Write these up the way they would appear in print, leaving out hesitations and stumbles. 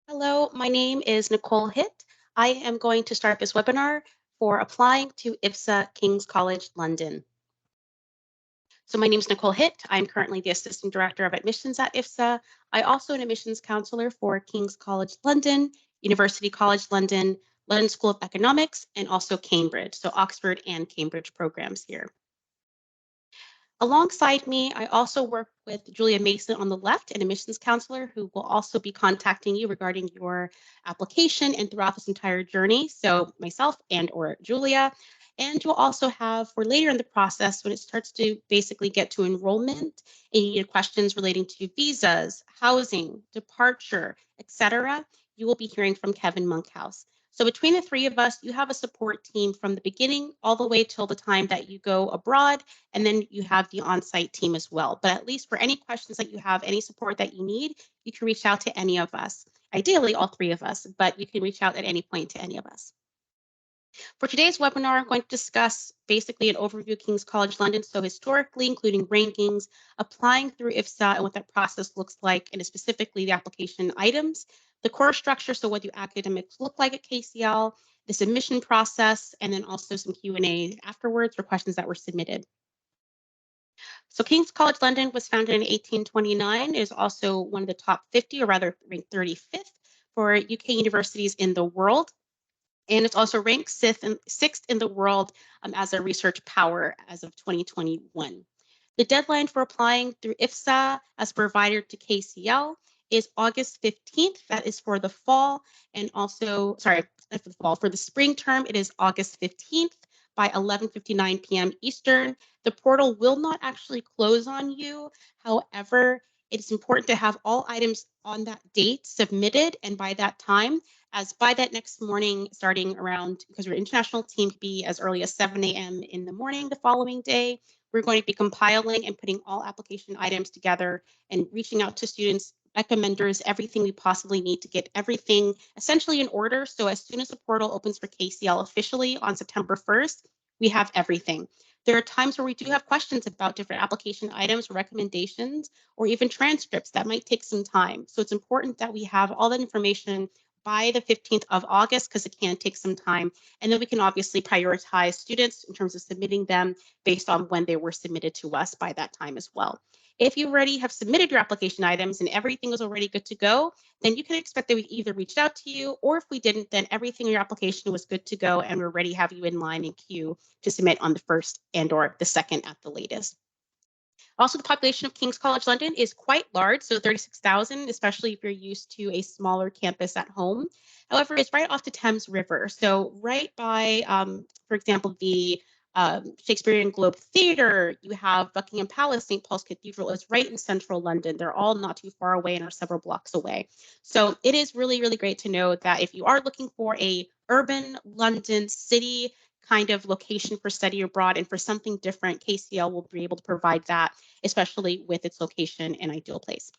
Hello, my name is Nicole Hitt. I am going to start this webinar for applying to IFSA King's College London. So my name is Nicole Hitt. I'm currently the Assistant Director of Admissions at IFSA. I also am an admissions counselor for King's College London, University College London, London School of Economics, and also Cambridge, so Oxford and Cambridge programs here. Alongside me, I also work with Julia Mason on the left, an admissions counselor who will also be contacting you regarding your application and throughout this entire journey. So myself and or Julia. And you'll also have for later in the process when it starts to basically get to enrollment and you need questions relating to visas, housing, departure, etc. You will be hearing from Kevin Monkhouse. So between the three of us, you have a support team from the beginning all the way till the time that you go abroad, and then you have the on-site team as well. But at least for any questions that you have, any support that you need, you can reach out to any of us. Ideally, all three of us, but you can reach out at any point to any of us. For today's webinar, I'm going to discuss basically an overview of King's College London. So historically, including rankings, applying through IFSA and what that process looks like, and specifically the application items, the course structure, so what do academics look like at KCL, the submission process, and then also some Q&A afterwards for questions that were submitted. So King's College London was founded in 1829. It is also one of the top 50, or rather ranked 35th for UK universities in the world. And it's also ranked sixth in the world as a research power as of 2021. The deadline for applying through IFSA as provider to KCL is August 15th. That is for the fall. And also, sorry, for the fall. For the spring term, it is August 15th by 11:59 p.m. Eastern. The portal will not actually close on you. However, it's important to have all items on that date submitted and by that time, as by that next morning, starting around, because our international team could be as early as 7 a.m. in the morning the following day, we're going to be compiling and putting all application items together and reaching out to students, recommenders, everything we possibly need to get everything essentially in order. So as soon as the portal opens for KCL officially on September 1st, we have everything. There are times where we do have questions about different application items, recommendations, or even transcripts that might take some time. So it's important that we have all that information by the 15th of August because it can take some time. And then we can obviously prioritize students in terms of submitting them based on when they were submitted to us by that time as well. If you already have submitted your application items and everything is already good to go, then you can expect that we either reached out to you, or if we didn't, then everything in your application was good to go and we're ready to have you in line and queue to submit on the 1st and or the 2nd at the latest. Also, the population of King's College London is quite large, so 36,000, especially if you're used to a smaller campus at home. However, it's right off the Thames River, so right by, for example, the Shakespearean Globe Theatre, you have Buckingham Palace, St. Paul's Cathedral is right in central London. They're all not too far away and are several blocks away. So it is really, really great to know that if you are looking for a urban London city kind of location for study abroad and for something different, KCL will be able to provide that, especially with its location and ideal place.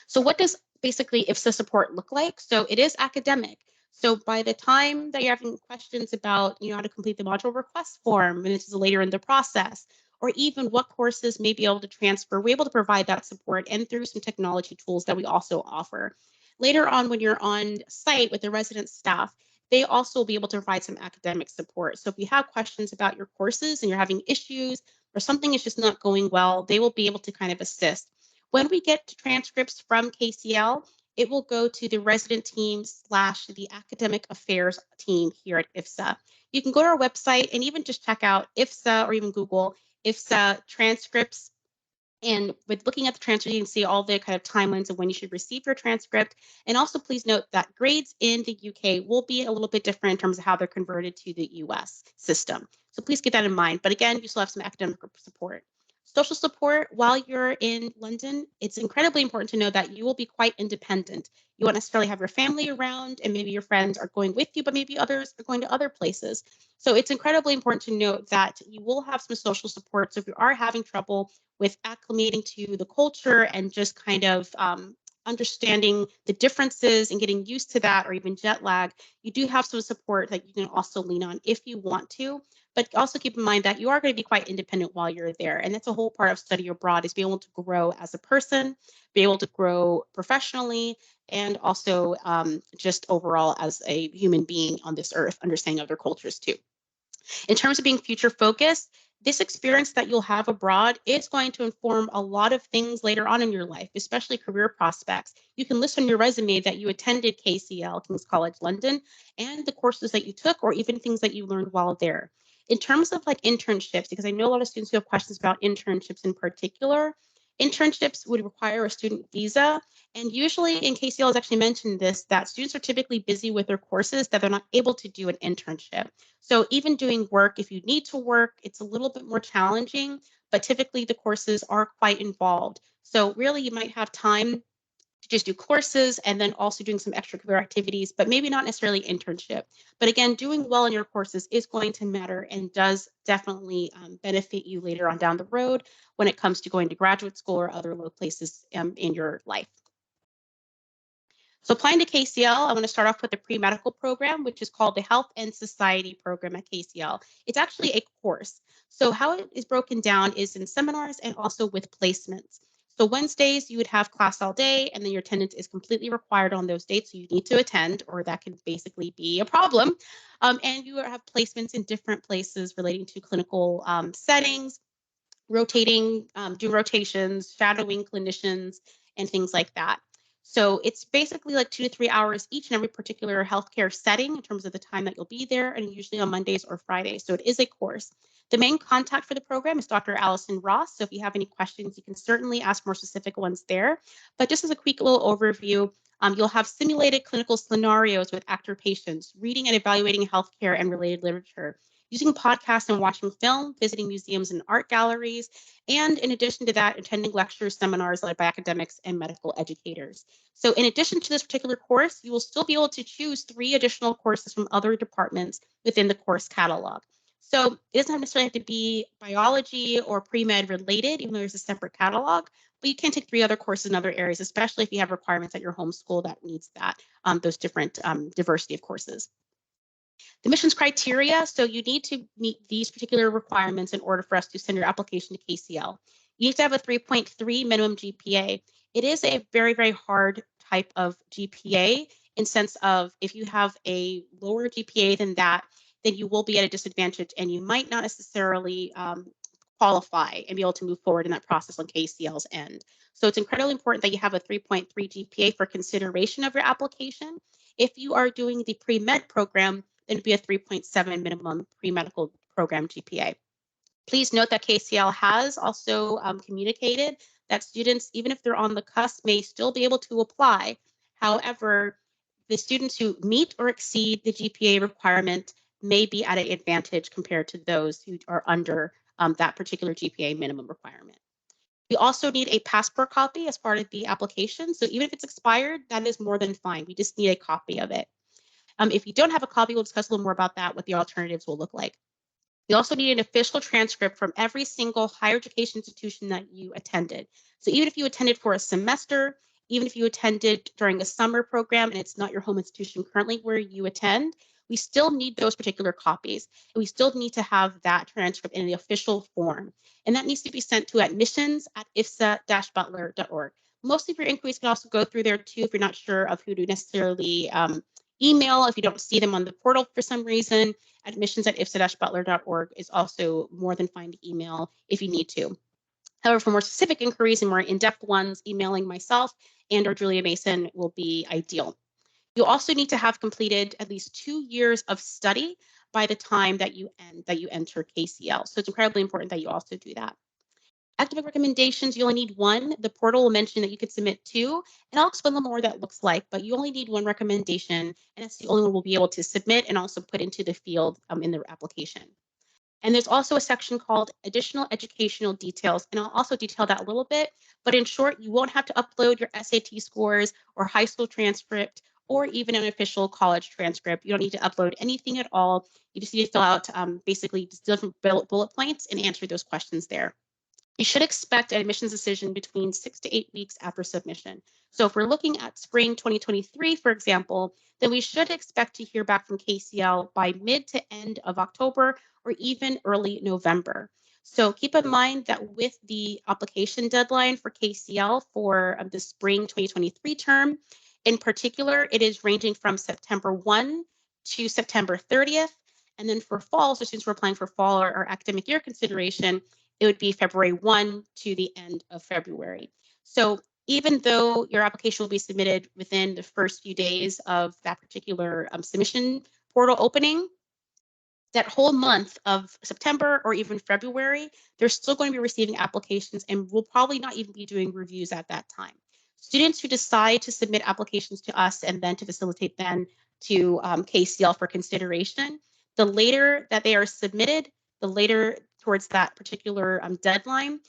So what does basically IFSA support look like? So it is academic. So by the time that you're having questions about, how to complete the module request form, and this is later in the process, or even what courses may be able to transfer, we're able to provide that support and through some technology tools that we also offer. Later on, when you're on site with the resident staff, they also will be able to provide some academic support. So if you have questions about your courses and you're having issues or something is just not going well, they will be able to kind of assist. When we get to transcripts from KCL, it will go to the resident team / the academic affairs team here at IFSA. You can go to our website and even just check out IFSA or even Google IFSA transcripts. And with looking at the transcript, you can see all the kind of timelines of when you should receive your transcript. And also please note that grades in the UK will be a little bit different in terms of how they're converted to the US system. So please keep that in mind. But again, you still have some academic support. Social support while you're in London, it's incredibly important to know that you will be quite independent. You won't necessarily have your family around and maybe your friends are going with you, but maybe others are going to other places. So it's incredibly important to note that you will have some social support. So if you are having trouble with acclimating to the culture and just kind of understanding the differences and getting used to that or even jet lag, you do have some support that you can also lean on if you want to. but also keep in mind that you are going to be quite independent while you're there. And that's a whole part of study abroad, is being able to grow as a person, be able to grow professionally, and also just overall as a human being on this earth, understanding other cultures too. In terms of being future focused, this experience that you'll have abroad is going to inform a lot of things later on in your life, especially career prospects. You can list on your resume that you attended KCL, King's College London, and the courses that you took, or even things that you learned while there. In terms of like internships, because I know a lot of students who have questions about internships in particular, internships would require a student visa. And usually in KCL has actually mentioned this, that students are typically busy with their courses that they're not able to do an internship. So even doing work, if you need to work, it's a little bit more challenging, but typically the courses are quite involved. So really you might have time to just do courses and then also doing some extracurricular activities, but maybe not necessarily internship. But again, doing well in your courses is going to matter and does definitely benefit you later on down the road when it comes to going to graduate school or other low places in your life. So applying to KCL, I want to start off with the pre-medical program, which is called the Health and Society program at KCL. It's actually a course. So how it is broken down is in seminars and also with placements. So Wednesdays, you would have class all day, and then your attendance is completely required on those dates. So you need to attend, or that can basically be a problem. And you have placements in different places relating to clinical settings, rotating, do rotations, shadowing clinicians, and things like that. So it's basically like 2 to 3 hours each in every particular healthcare setting in terms of the time that you'll be there, and usually on Mondays or Fridays. So it is a course. The main contact for the program is Dr. Allison Ross. So if you have any questions, you can certainly ask more specific ones there. But just as a quick little overview, you'll have simulated clinical scenarios with actor patients, reading and evaluating healthcare and related literature, using podcasts and watching film, visiting museums and art galleries, and in addition to that, attending lectures, seminars led by academics and medical educators. So in addition to this particular course, you will still be able to choose 3 additional courses from other departments within the course catalog. So it doesn't necessarily have to be biology or pre-med related, even though there's a separate catalog, but you can take 3 other courses in other areas, especially if you have requirements at your home school that needs that, those different diversity of courses. The admissions criteria, so you need to meet these particular requirements in order for us to send your application to KCL. You need to have a 3.3 minimum GPA. It is a very, very hard type of GPA in sense of if you have a lower GPA than that, then you will be at a disadvantage and you might not necessarily qualify and be able to move forward in that process on KCL's end. So it's incredibly important that you have a 3.3 GPA for consideration of your application. If you are doing the pre-med program, then it'd be a 3.7 minimum pre-medical program GPA. Please note that KCL has also communicated that students, even if they're on the cusp, may still be able to apply. However, the students who meet or exceed the GPA requirement may be at an advantage compared to those who are under that particular GPA minimum requirement. We also need a passport copy as part of the application. So even if it's expired, that is more than fine. We just need a copy of it. If you don't have a copy, we'll discuss a little more about that, what the alternatives will look like. You also need an official transcript from every single higher education institution that you attended. So even if you attended for a semester, even if you attended during a summer program and it's not your home institution currently where you attend, we still need those particular copies. And we still need to have that transcript in the official form. And that needs to be sent to admissions@ifsa-butler.org. Most of your inquiries can also go through there too if you're not sure of who to necessarily email. If you don't see them on the portal for some reason, admissions@ifsa-butler.org is also more than fine to email if you need to. However, for more specific inquiries and more in-depth ones, emailing myself and or Julia Mason will be ideal. You also need to have completed at least 2 years of study by the time that you enter KCL. So it's incredibly important that you also do that. Academic recommendations, you only need 1. The portal will mention that you could submit 2, and I'll explain a little more what that looks like, but you only need 1 recommendation, and that's the only one we'll be able to submit and also put into the field in the application. And there's also a section called additional educational details, and I'll also detail that a little bit, but in short, you won't have to upload your SAT scores or high school transcript or even an official college transcript. You don't need to upload anything at all. You just need to fill out basically just different bullet points and answer those questions there. You should expect an admissions decision between 6 to 8 weeks after submission. So if we're looking at spring 2023, for example, then we should expect to hear back from KCL by mid to end of October or even early November. So keep in mind that with the application deadline for KCL for the spring 2023 term, in particular, it is ranging from September 1 to September 30th. And then for fall, so students who are applying for fall or academic year consideration, it would be February 1 to the end of February. So even though your application will be submitted within the first few days of that particular submission portal opening, that whole month of September or even February, they're still going to be receiving applications and will probably not even be doing reviews at that time. Students who decide to submit applications to us and then to facilitate them to KCL for consideration, the later that they are submitted, the later towards that particular deadline,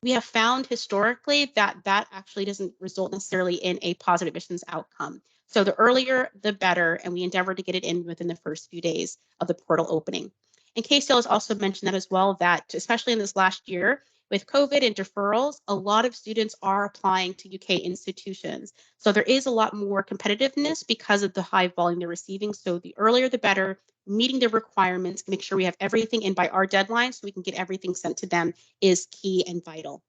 we have found historically that that actually doesn't result necessarily in a positive admissions outcome. So the earlier, the better, and we endeavor to get it in within the first few days of the portal opening. And KCL has also mentioned that as well, that especially in this last year, with COVID and deferrals, a lot of students are applying to UK institutions. So there is a lot more competitiveness because of the high volume they're receiving. So the earlier, the better, meeting the requirements, make sure we have everything in by our deadline so we can get everything sent to them is key and vital.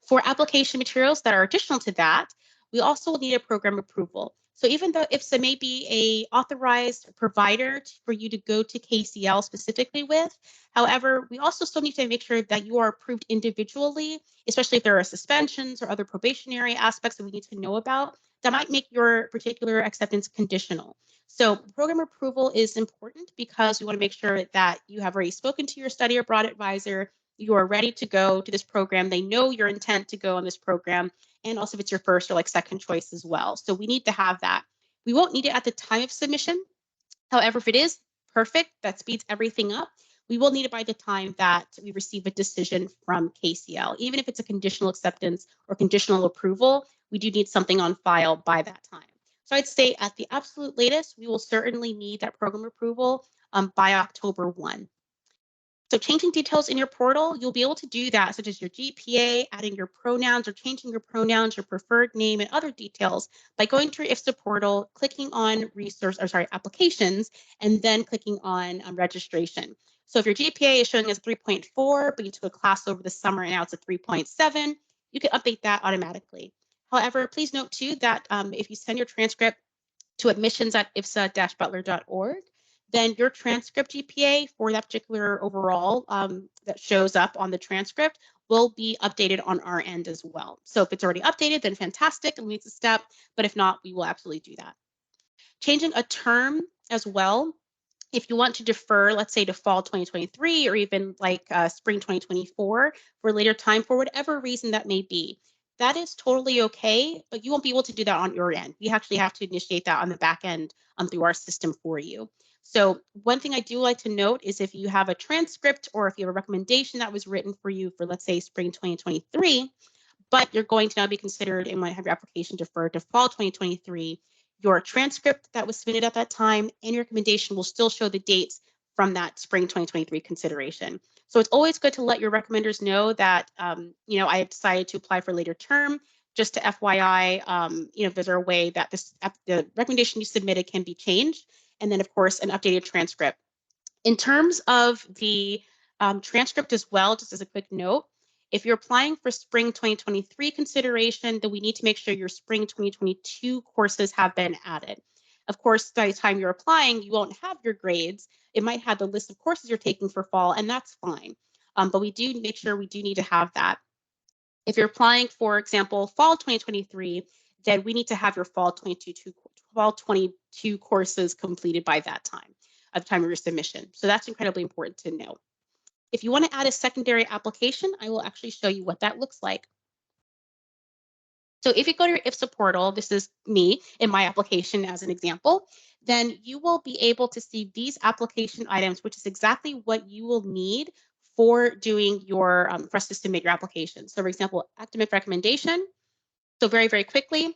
For application materials that are additional to that, we also will need a program approval. So even though IFSA may be a authorized provider for you to go to KCL specifically with, however, we also still need to make sure that you are approved individually, especially if there are suspensions or other probationary aspects that we need to know about that might make your particular acceptance conditional. So program approval is important because we want to make sure that you have already spoken to your study abroad advisor, you are ready to go to this program. They know your intent to go on this program, and also if it's your first or like second choice as well. So we need to have that. We won't need it at the time of submission. However, if it is perfect, that speeds everything up. We will need it by the time that we receive a decision from KCL. Even if it's a conditional acceptance or conditional approval, we do need something on file by that time. So I'd say at the absolute latest, we will certainly need that program approval by October 1. So changing details in your portal, you'll be able to do that, such as your GPA, adding your pronouns or changing your pronouns, your preferred name, and other details by going to your IFSA portal, clicking on applications, and then clicking on registration. So if your GPA is showing as 3.4, but you took a class over the summer and now it's a 3.7, you can update that automatically. However, please note too that if you send your transcript to admissions@ifsa-butler.org, then your transcript GPA for that particular overall that shows up on the transcript will be updated on our end as well. So if it's already updated, then fantastic, and it's a step, but if not, we will absolutely do that. Changing a term as well, if you want to defer, let's say to fall 2023 or even like spring 2024 for a later time, for whatever reason that may be, that is totally okay, but you won't be able to do that on your end. We actually have to initiate that on the back end through our system for you. So one thing I do like to note is if you have a transcript or if you have a recommendation that was written for you for, let's say, spring 2023, but you're going to now be considered and might have your application deferred to fall 2023, your transcript that was submitted at that time and your recommendation will still show the dates from that spring 2023 consideration. So it's always good to let your recommenders know that, I have decided to apply for a later term. Just to FYI, if there's a way that the recommendation you submitted can be changed, and then of course an updated transcript. In terms of the transcript as well, just as a quick note, if you're applying for spring 2023 consideration, then we need to make sure your spring 2022 courses have been added. Of course, by the time you're applying, you won't have your grades. It might have the list of courses you're taking for fall, and that's fine. But we do make sure we do need to have that. If you're applying, for example, fall 2023, then we need to have your fall 22 courses completed by that time, at the time of your submission. So that's incredibly important to know. If you want to add a secondary application, I will actually show you what that looks like. So if you go to your IFSA portal, this is me in my application as an example, then you will be able to see these application items, which is exactly what you will need for doing your, for us to submit your application. So for example, academic recommendation. So very, very quickly,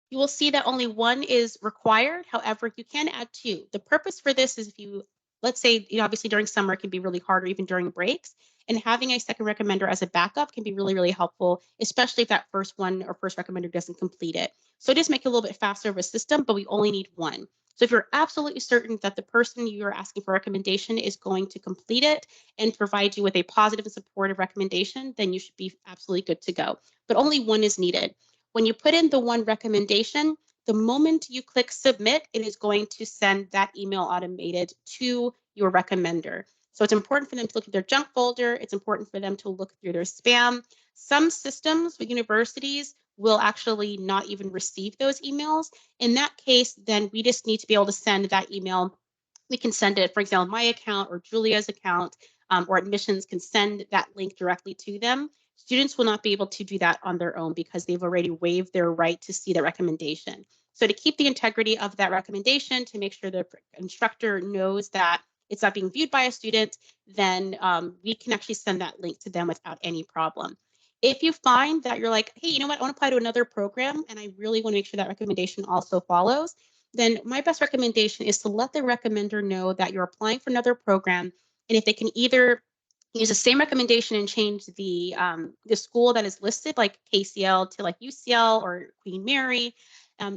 you will see that only one is required. However, you can add two. The purpose for this is if you let's say, obviously during summer it can be really hard, or even during breaks. And having a second recommender as a backup can be really, really helpful, especially if that first one or first recommender doesn't complete it. So just make it a little bit faster of a system, but we only need one. So if you're absolutely certain that the person you're asking for a recommendation is going to complete it and provide you with a positive and supportive recommendation, then you should be absolutely good to go. But only one is needed. When you put in the one recommendation, the moment you click submit, it is going to send that email automated to your recommender. So it's important for them to look at their junk folder. It's important for them to look through their spam. Some systems with universities will actually not even receive those emails. In that case, then we just need to be able to send that email. We can send it, for example, my account or Julia's account, or admissions can send that link directly to them. Students will not be able to do that on their own because they've already waived their right to see the recommendation. So to keep the integrity of that recommendation, to make sure the instructor knows that it's not being viewed by a student, then we can actually send that link to them without any problem. If you find that you're like, hey, you know what, I want to apply to another program and I really want to make sure that recommendation also follows, then my best recommendation is to let the recommender know that you're applying for another program. And if they can either use the same recommendation and change the school that is listed, like KCL to like UCL or Queen Mary,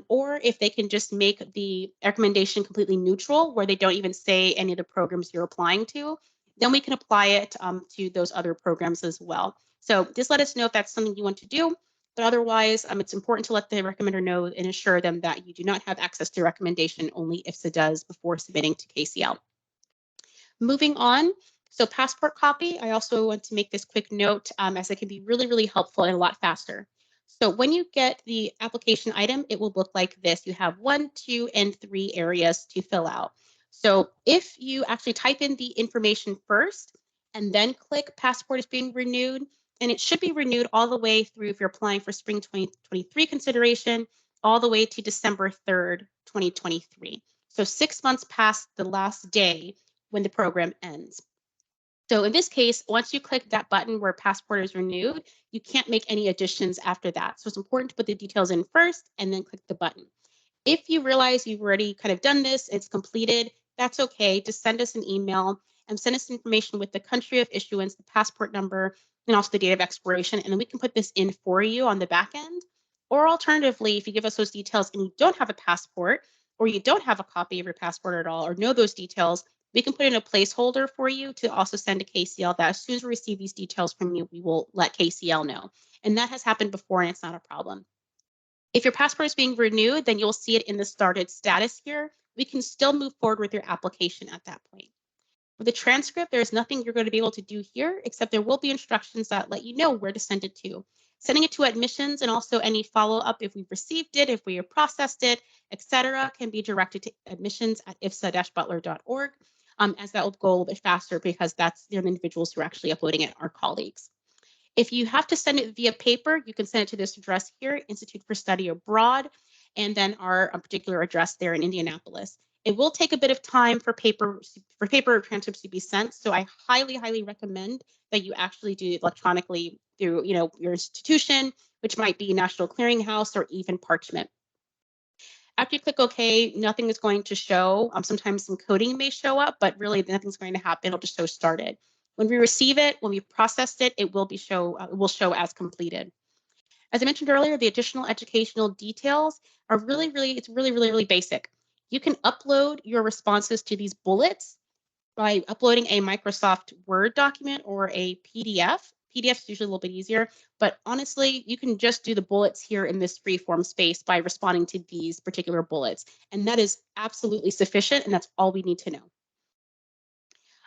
or if they can just make the recommendation completely neutral, where they don't even say any of the programs you're applying to, then we can apply it to those other programs as well. So just let us know if that's something you want to do. But otherwise, it's important to let the recommender know and assure them that you do not have access to recommendation, only IFSA does, before submitting to KCL. Moving on, so passport copy, I also want to make this quick note as it can be really, really helpful and a lot faster. So when you get the application item, it will look like this. You have 1, 2, and 3 areas to fill out. So if you actually type in the information first and then click passport is being renewed, and it should be renewed all the way through, if you're applying for spring 2023 consideration, all the way to December 3rd, 2023. So 6 months past the last day when the program ends. So in this case, once you click that button where passport is renewed, you can't make any additions after that. So it's important to put the details in first and then click the button. If you realize you've already kind of done this, it's completed, that's okay. Just send us an email and send us information with the country of issuance, the passport number, and also the date of expiration, and then we can put this in for you on the back end. Or alternatively, if you give us those details and you don't have a passport, or you don't have a copy of your passport at all, or know those details, we can put in a placeholder for you to also send to KCL that as soon as we receive these details from you, we will let KCL know. And that has happened before, and it's not a problem. If your passport is being renewed, then you'll see it in the started status here. We can still move forward with your application at that point. For the transcript, there's nothing you're going to be able to do here, except there will be instructions that let you know where to send it to. Sending it to admissions and also any follow-up if we've received it, if we have processed it, etc., can be directed to admissions@ifsa-butler.org, as that will go a little bit faster because that's the individuals who are actually uploading it, our colleagues. If you have to send it via paper, you can send it to this address here, Institute for Study Abroad, and then our particular address there in Indianapolis. It will take a bit of time for paper transcripts to be sent, so I highly, highly recommend that you actually do it electronically through, your institution, which might be National Clearinghouse or even Parchment. After you click OK, nothing is going to show. Sometimes some coding may show up, but really nothing's going to happen. It'll just show started. When we receive it, when we've processed it, it will show as completed. As I mentioned earlier, the additional educational details are really, really basic. You can upload your responses to these bullets by uploading a Microsoft Word document or a PDF. PDF is usually a little bit easier, but honestly, you can just do the bullets here in this freeform space by responding to these particular bullets. And that is absolutely sufficient, and that's all we need to know.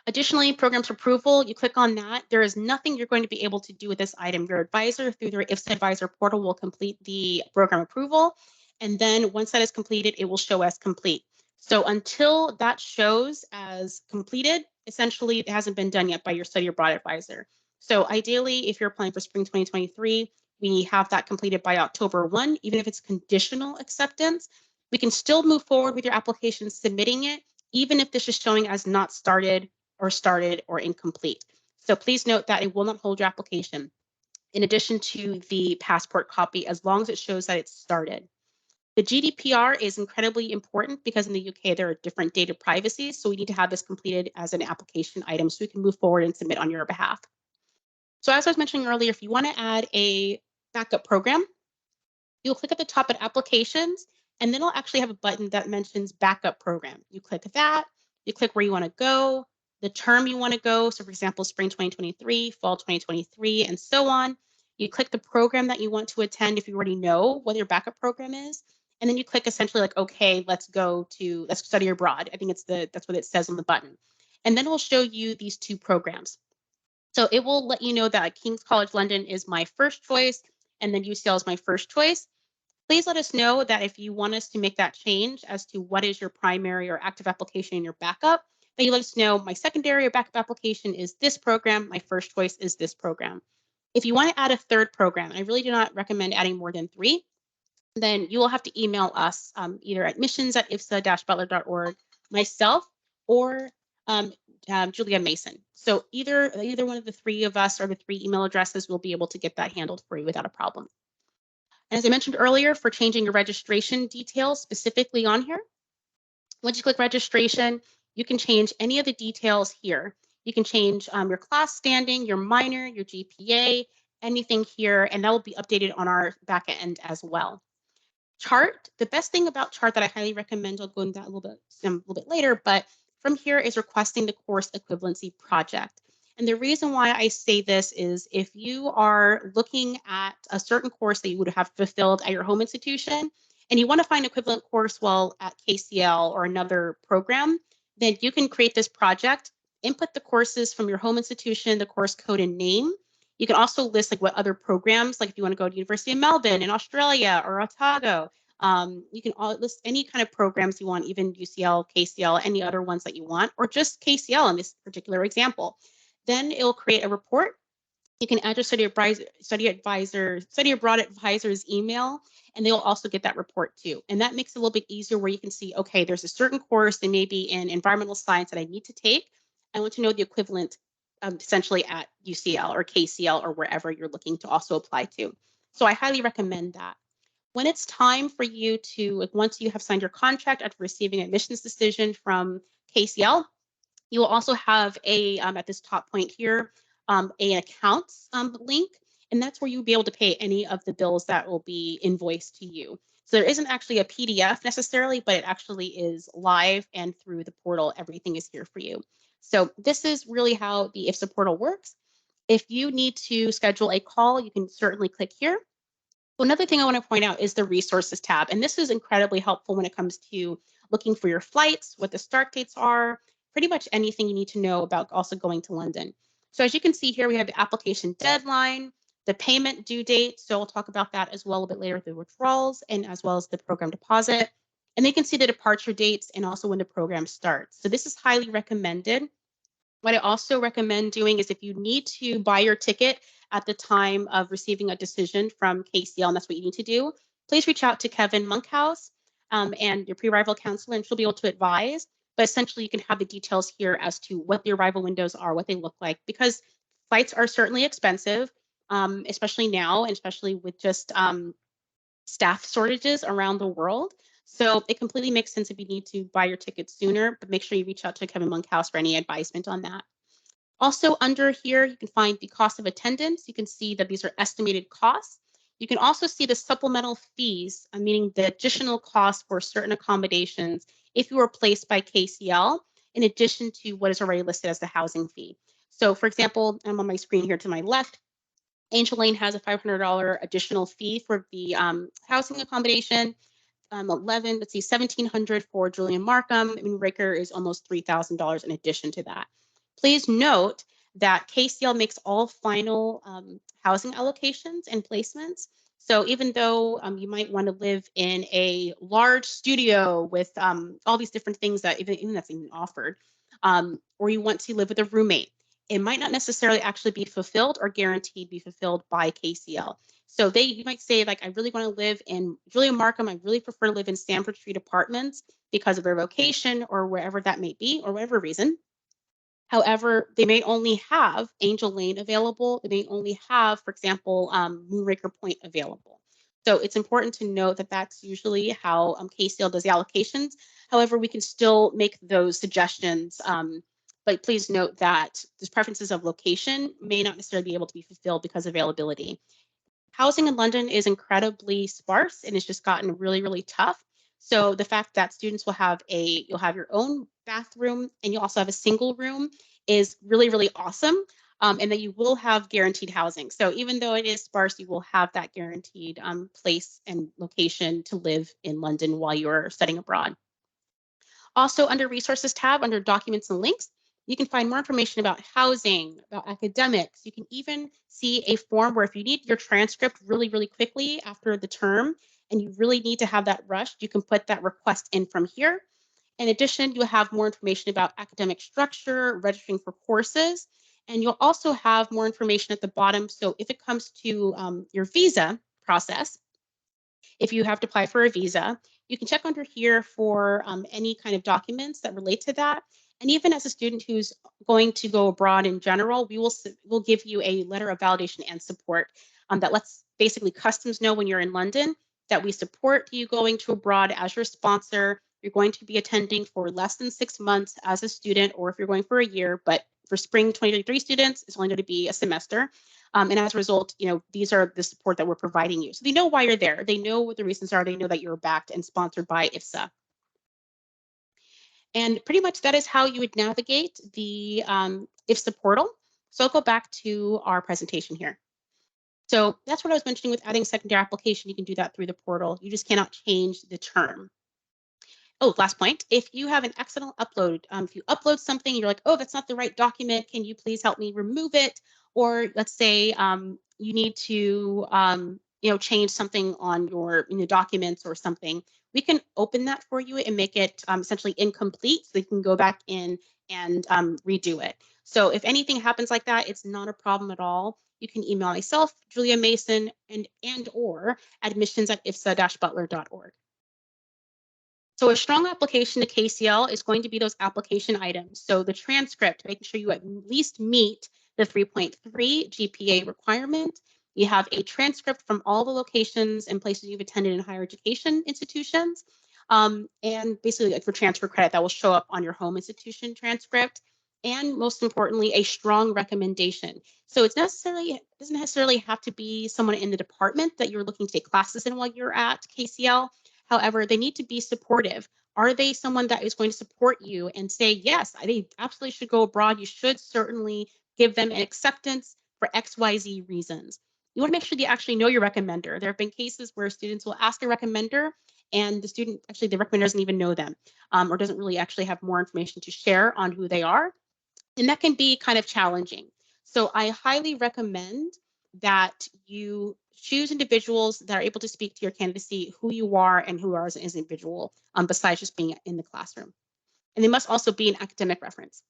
Additionally, programs approval, you click on that. There is nothing you're going to be able to do with this item. Your advisor through their IFSA advisor portal will complete the program approval. And then once that is completed, it will show as complete. So until that shows as completed, essentially it hasn't been done yet by your study abroad advisor. So ideally, if you're applying for spring 2023, we have that completed by October 1, even if it's conditional acceptance. We can still move forward with your application, submitting it, even if this is showing as not started or incomplete. So please note that it will not hold your application, in addition to the passport copy, as long as it shows that it's started. The GDPR is incredibly important because in the UK there are different data privacies, so we need to have this completed as an application item so we can move forward and submit on your behalf. So as I was mentioning earlier, if you want to add a backup program, you'll click at the top at Applications, and then it'll actually have a button that mentions Backup Program. You click that, you click where you want to go, the term you want to go, so for example, spring 2023, fall 2023, and so on. You click the program that you want to attend if you already know what your backup program is, and then you click essentially like, okay, let's study abroad. I think that's what it says on the button. And then it will show you these two programs. So it will let you know that King's College London is my first choice, and then UCL is my first choice. Please let us know that if you want us to make that change as to what is your primary or active application in your backup, that you let us know my secondary or backup application is this program, my first choice is this program. If you want to add a third program, I really do not recommend adding more than 3, then you will have to email us either at admissions@ifsa-butler.org, myself, or Julia Mason. So either one of the 3 of us or the 3 email addresses will be able to get that handled for you without a problem. And as I mentioned earlier, for changing your registration details specifically on here, once you click registration, you can change any of the details here. You can change your class standing, your minor, your GPA, anything here, and that will be updated on our back end as well. Chart, the best thing about Chart that I highly recommend, I'll go into that a little bit later, but from here is requesting the course equivalency project. And the reason why I say this is if you are looking at a certain course that you would have fulfilled at your home institution, and you want to find equivalent course while at KCL or another program, then you can create this project, input the courses from your home institution, the course code and name. You can also list like what other programs, like if you want to go to University of Melbourne in Australia or Otago, you can list any kind of programs you want, even UCL, KCL, any other ones that you want, or just KCL in this particular example. Then it will create a report. You can add your study abroad advisor's email, and they'll also get that report too. And that makes it a little bit easier where you can see, okay, there's a certain course that may be in environmental science that I need to take. I want to know the equivalent essentially at UCL or KCL or wherever you're looking to also apply to. So I highly recommend that. When it's time for you to, once you have signed your contract after receiving an admissions decision from KCL, you will also have at this top point here, an accounts link, and that's where you'll be able to pay any of the bills that will be invoiced to you. So there isn't actually a PDF necessarily, but it actually is live, and through the portal, everything is here for you. So this is really how the IFSA portal works. If you need to schedule a call, you can certainly click here. Another thing I want to point out is the resources tab, and this is incredibly helpful when it comes to looking for your flights, what the start dates are, pretty much anything you need to know about also going to London. So as you can see here, we have the application deadline, the payment due date. So I'll talk about that as well a bit later, the withdrawals, and as well as the program deposit. And they can see the departure dates and also when the program starts. So this is highly recommended. What I also recommend doing is if you need to buy your ticket at the time of receiving a decision from KCL, and that's what you need to do, please reach out to Kevin Monkhouse and your pre-arrival counselor, and she'll be able to advise. But essentially, you can have the details here as to what the arrival windows are, what they look like, because flights are certainly expensive, especially now, and especially with just staff shortages around the world. So it completely makes sense if you need to buy your tickets sooner, but make sure you reach out to Kevin Monkhouse for any advisement on that. Also under here, you can find the cost of attendance. You can see that these are estimated costs. You can also see the supplemental fees, meaning the additional costs for certain accommodations if you were placed by KCL, in addition to what is already listed as the housing fee. So for example, I'm on my screen here to my left. Angel Lane has a $500 additional fee for the housing accommodation. 1,700 for Julian Markham. Moonraker is almost $3,000 in addition to that. Please note that KCL makes all final housing allocations and placements. So even though you might want to live in a large studio with all these different things that even that's even offered, or you want to live with a roommate, it might not necessarily actually be fulfilled or guaranteed be fulfilled by KCL. So you might say, like, I really want to live in Julian Markham. I really prefer to live in Stamford Street Apartments because of their location or wherever that may be, or whatever reason. However, they may only have Angel Lane available. They may only have, for example, Moonraker Point available. So it's important to note that that's usually how KCL does the allocations. However, we can still make those suggestions, but please note that the preferences of location may not necessarily be able to be fulfilled because of availability. Housing in London is incredibly sparse and it's just gotten really, really tough. So the fact that students will have you'll have your own bathroom and you'll also have a single room is really, really awesome. And that you will have guaranteed housing. So even though it is sparse, you will have that guaranteed place and location to live in London while you're studying abroad. Also under Resources tab, under Documents and Links, you can find more information about housing, about academics. You can even see a form where if you need your transcript really, really quickly after the term, and you really need to have that rushed, you can put that request in from here. In addition, you'll have more information about academic structure, registering for courses, and you'll also have more information at the bottom. So if it comes to your visa process, if you have to apply for a visa, you can check under here for any kind of documents that relate to that. And even as a student who's going to go abroad in general, we'll give you a letter of validation and support that lets basically customs know when you're in London that we support you going to abroad as your sponsor. You're going to be attending for less than 6 months as a student, or if you're going for a year, but for spring 2023 students, it's only going to be a semester. And as a result, these are the support that we're providing you. So they know why you're there. They know what the reasons are. They know that you're backed and sponsored by IFSA. And pretty much that is how you would navigate the IFSA portal. So I'll go back to our presentation here. So that's what I was mentioning with adding secondary application. You can do that through the portal. You just cannot change the term. Oh, last point. If you have an accidental upload, if you upload something, you're like, oh, that's not the right document. Can you please help me remove it? Or let's say you need to, change something on your documents or something. We can open that for you and make it essentially incomplete, so you can go back in and redo it. So if anything happens like that, it's not a problem at all. You can email myself, Julia Mason, and/or admissions@ifsa-butler.org. So a strong application to KCL is going to be those application items. So the transcript, making sure you at least meet the 3.3 GPA requirement. You have a transcript from all the locations and places you've attended in higher education institutions. And basically like for transfer credit, that will show up on your home institution transcript. And most importantly, a strong recommendation. So it doesn't necessarily have to be someone in the department that you're looking to take classes in while you're at KCL. However, they need to be supportive. Are they someone that is going to support you and say, yes, they absolutely should go abroad. You should certainly give them an acceptance for XYZ reasons. You want to make sure you actually know your recommender. There have been cases where students will ask a recommender and the recommender doesn't even know them or doesn't really actually have more information to share on who they are. And that can be kind of challenging. So I highly recommend that you choose individuals that are able to speak to your candidacy, who you are and who you are as an individual, besides just being in the classroom. And they must also be an academic reference.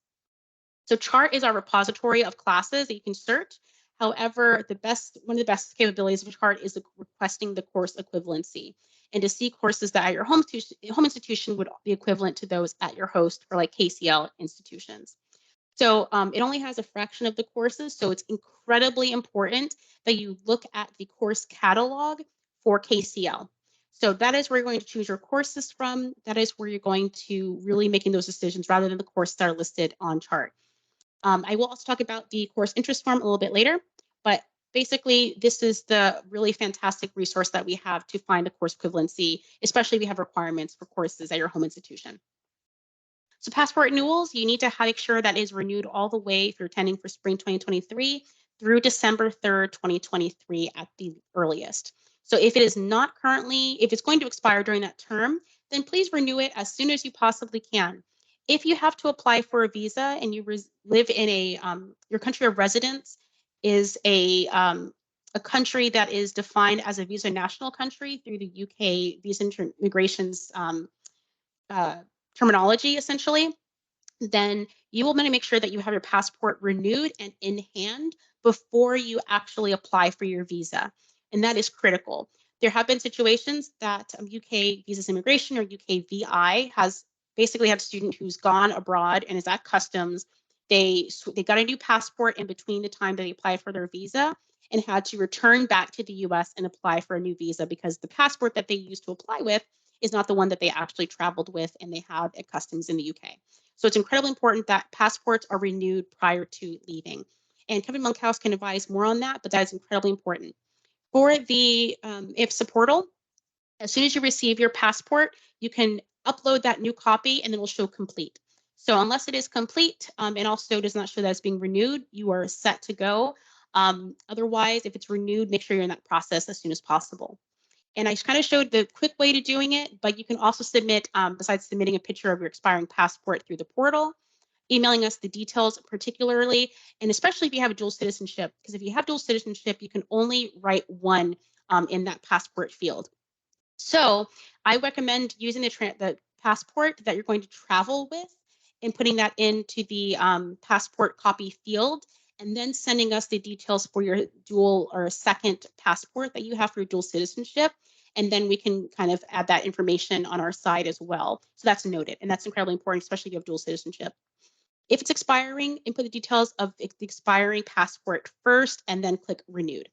So CHART is our repository of classes that you can search. However, one of the best capabilities of CHART is requesting the course equivalency and to see courses that at your home institution would be equivalent to those at your host or like KCL institutions. So it only has a fraction of the courses, so it's incredibly important that you look at the course catalog for KCL. So that is where you're going to choose your courses from. That is where you're going to really making those decisions rather than the courses that are listed on CHART. I will also talk about the course interest form a little bit later, but basically this is the really fantastic resource that we have to find a course equivalency, especially if you have requirements for courses at your home institution. So passport renewals, you need to make sure that is renewed all the way if you're attending for spring 2023 through December 3rd, 2023 at the earliest. So if it is not currently, if it's going to expire during that term, then please renew it as soon as you possibly can. If you have to apply for a visa and you live in your country of residence is a country that is defined as a visa national country through the UK Visa Immigration's terminology, essentially, then you will want to make sure that you have your passport renewed and in hand before you actually apply for your visa. And that is critical. There have been situations that UK Visas Immigration or UK VI has basically had a student who's gone abroad and is at customs. They got a new passport in between the time that they applied for their visa, and had to return back to the US and apply for a new visa because the passport that they used to apply with is not the one that they actually traveled with and they had at customs in the UK. So it's incredibly important that passports are renewed prior to leaving. And Kevin Monkhouse can advise more on that, but that is incredibly important. For the IFSA portal, as soon as you receive your passport, you can upload that new copy and it will show complete. So unless it is complete and also does not show that it's being renewed, you are set to go. Otherwise, if it's renewed, make sure you're in that process as soon as possible. And I kind of showed the quick way to doing it, but you can also submit, besides submitting a picture of your expiring passport through the portal, emailing us the details particularly, and especially if you have a dual citizenship, because if you have dual citizenship, you can only write one in that passport field. So I recommend using the passport that you're going to travel with and putting that into the passport copy field, and then sending us the details for your dual or second passport that you have for your dual citizenship. And then we can kind of add that information on our side as well. So that's noted. And that's incredibly important, especially if you have dual citizenship. If it's expiring, input the details of the expiring passport first and then click renewed.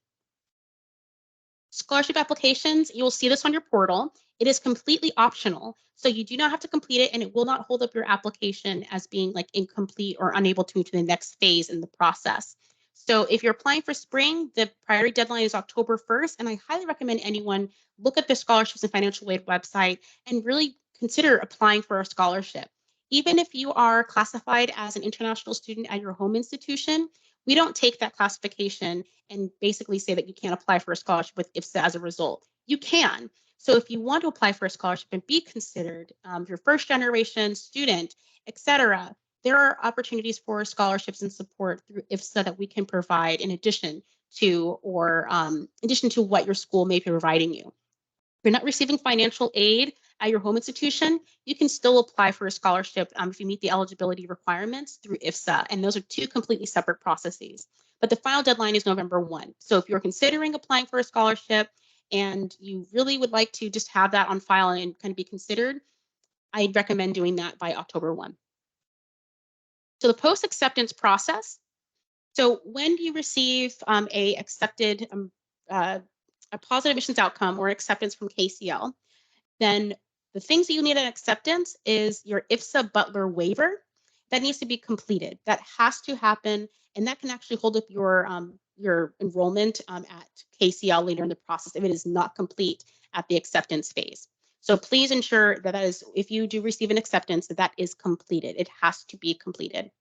Scholarship applications, you will see this on your portal. It is completely optional, so you do not have to complete it and it will not hold up your application as being like incomplete or unable to move to the next phase in the process. So if you're applying for spring, the priority deadline is October 1st, and I highly recommend anyone look at the Scholarships and Financial Aid website and really consider applying for a scholarship. Even if you are classified as an international student at your home institution, we don't take that classification and basically say that you can't apply for a scholarship with IFSA as a result. You can. So if you want to apply for a scholarship and be considered your first generation student, etc., there are opportunities for scholarships and support through IFSA that we can provide in addition to what your school may be providing you. If you're not receiving financial aid at your home institution, you can still apply for a scholarship if you meet the eligibility requirements through IFSA, and those are two completely separate processes. But the final deadline is November 1. So if you're considering applying for a scholarship and you really would like to just have that on file and kind of be considered, I'd recommend doing that by October 1. So the post-acceptance process. So when you receive a positive admissions outcome or acceptance from KCL, then the things that you need at acceptance is your IFSA-Butler waiver that needs to be completed. That has to happen, and that can actually hold up your enrollment at KCL later in the process if it is not complete at the acceptance phase. So please ensure that if you do receive an acceptance, that is completed. It has to be completed.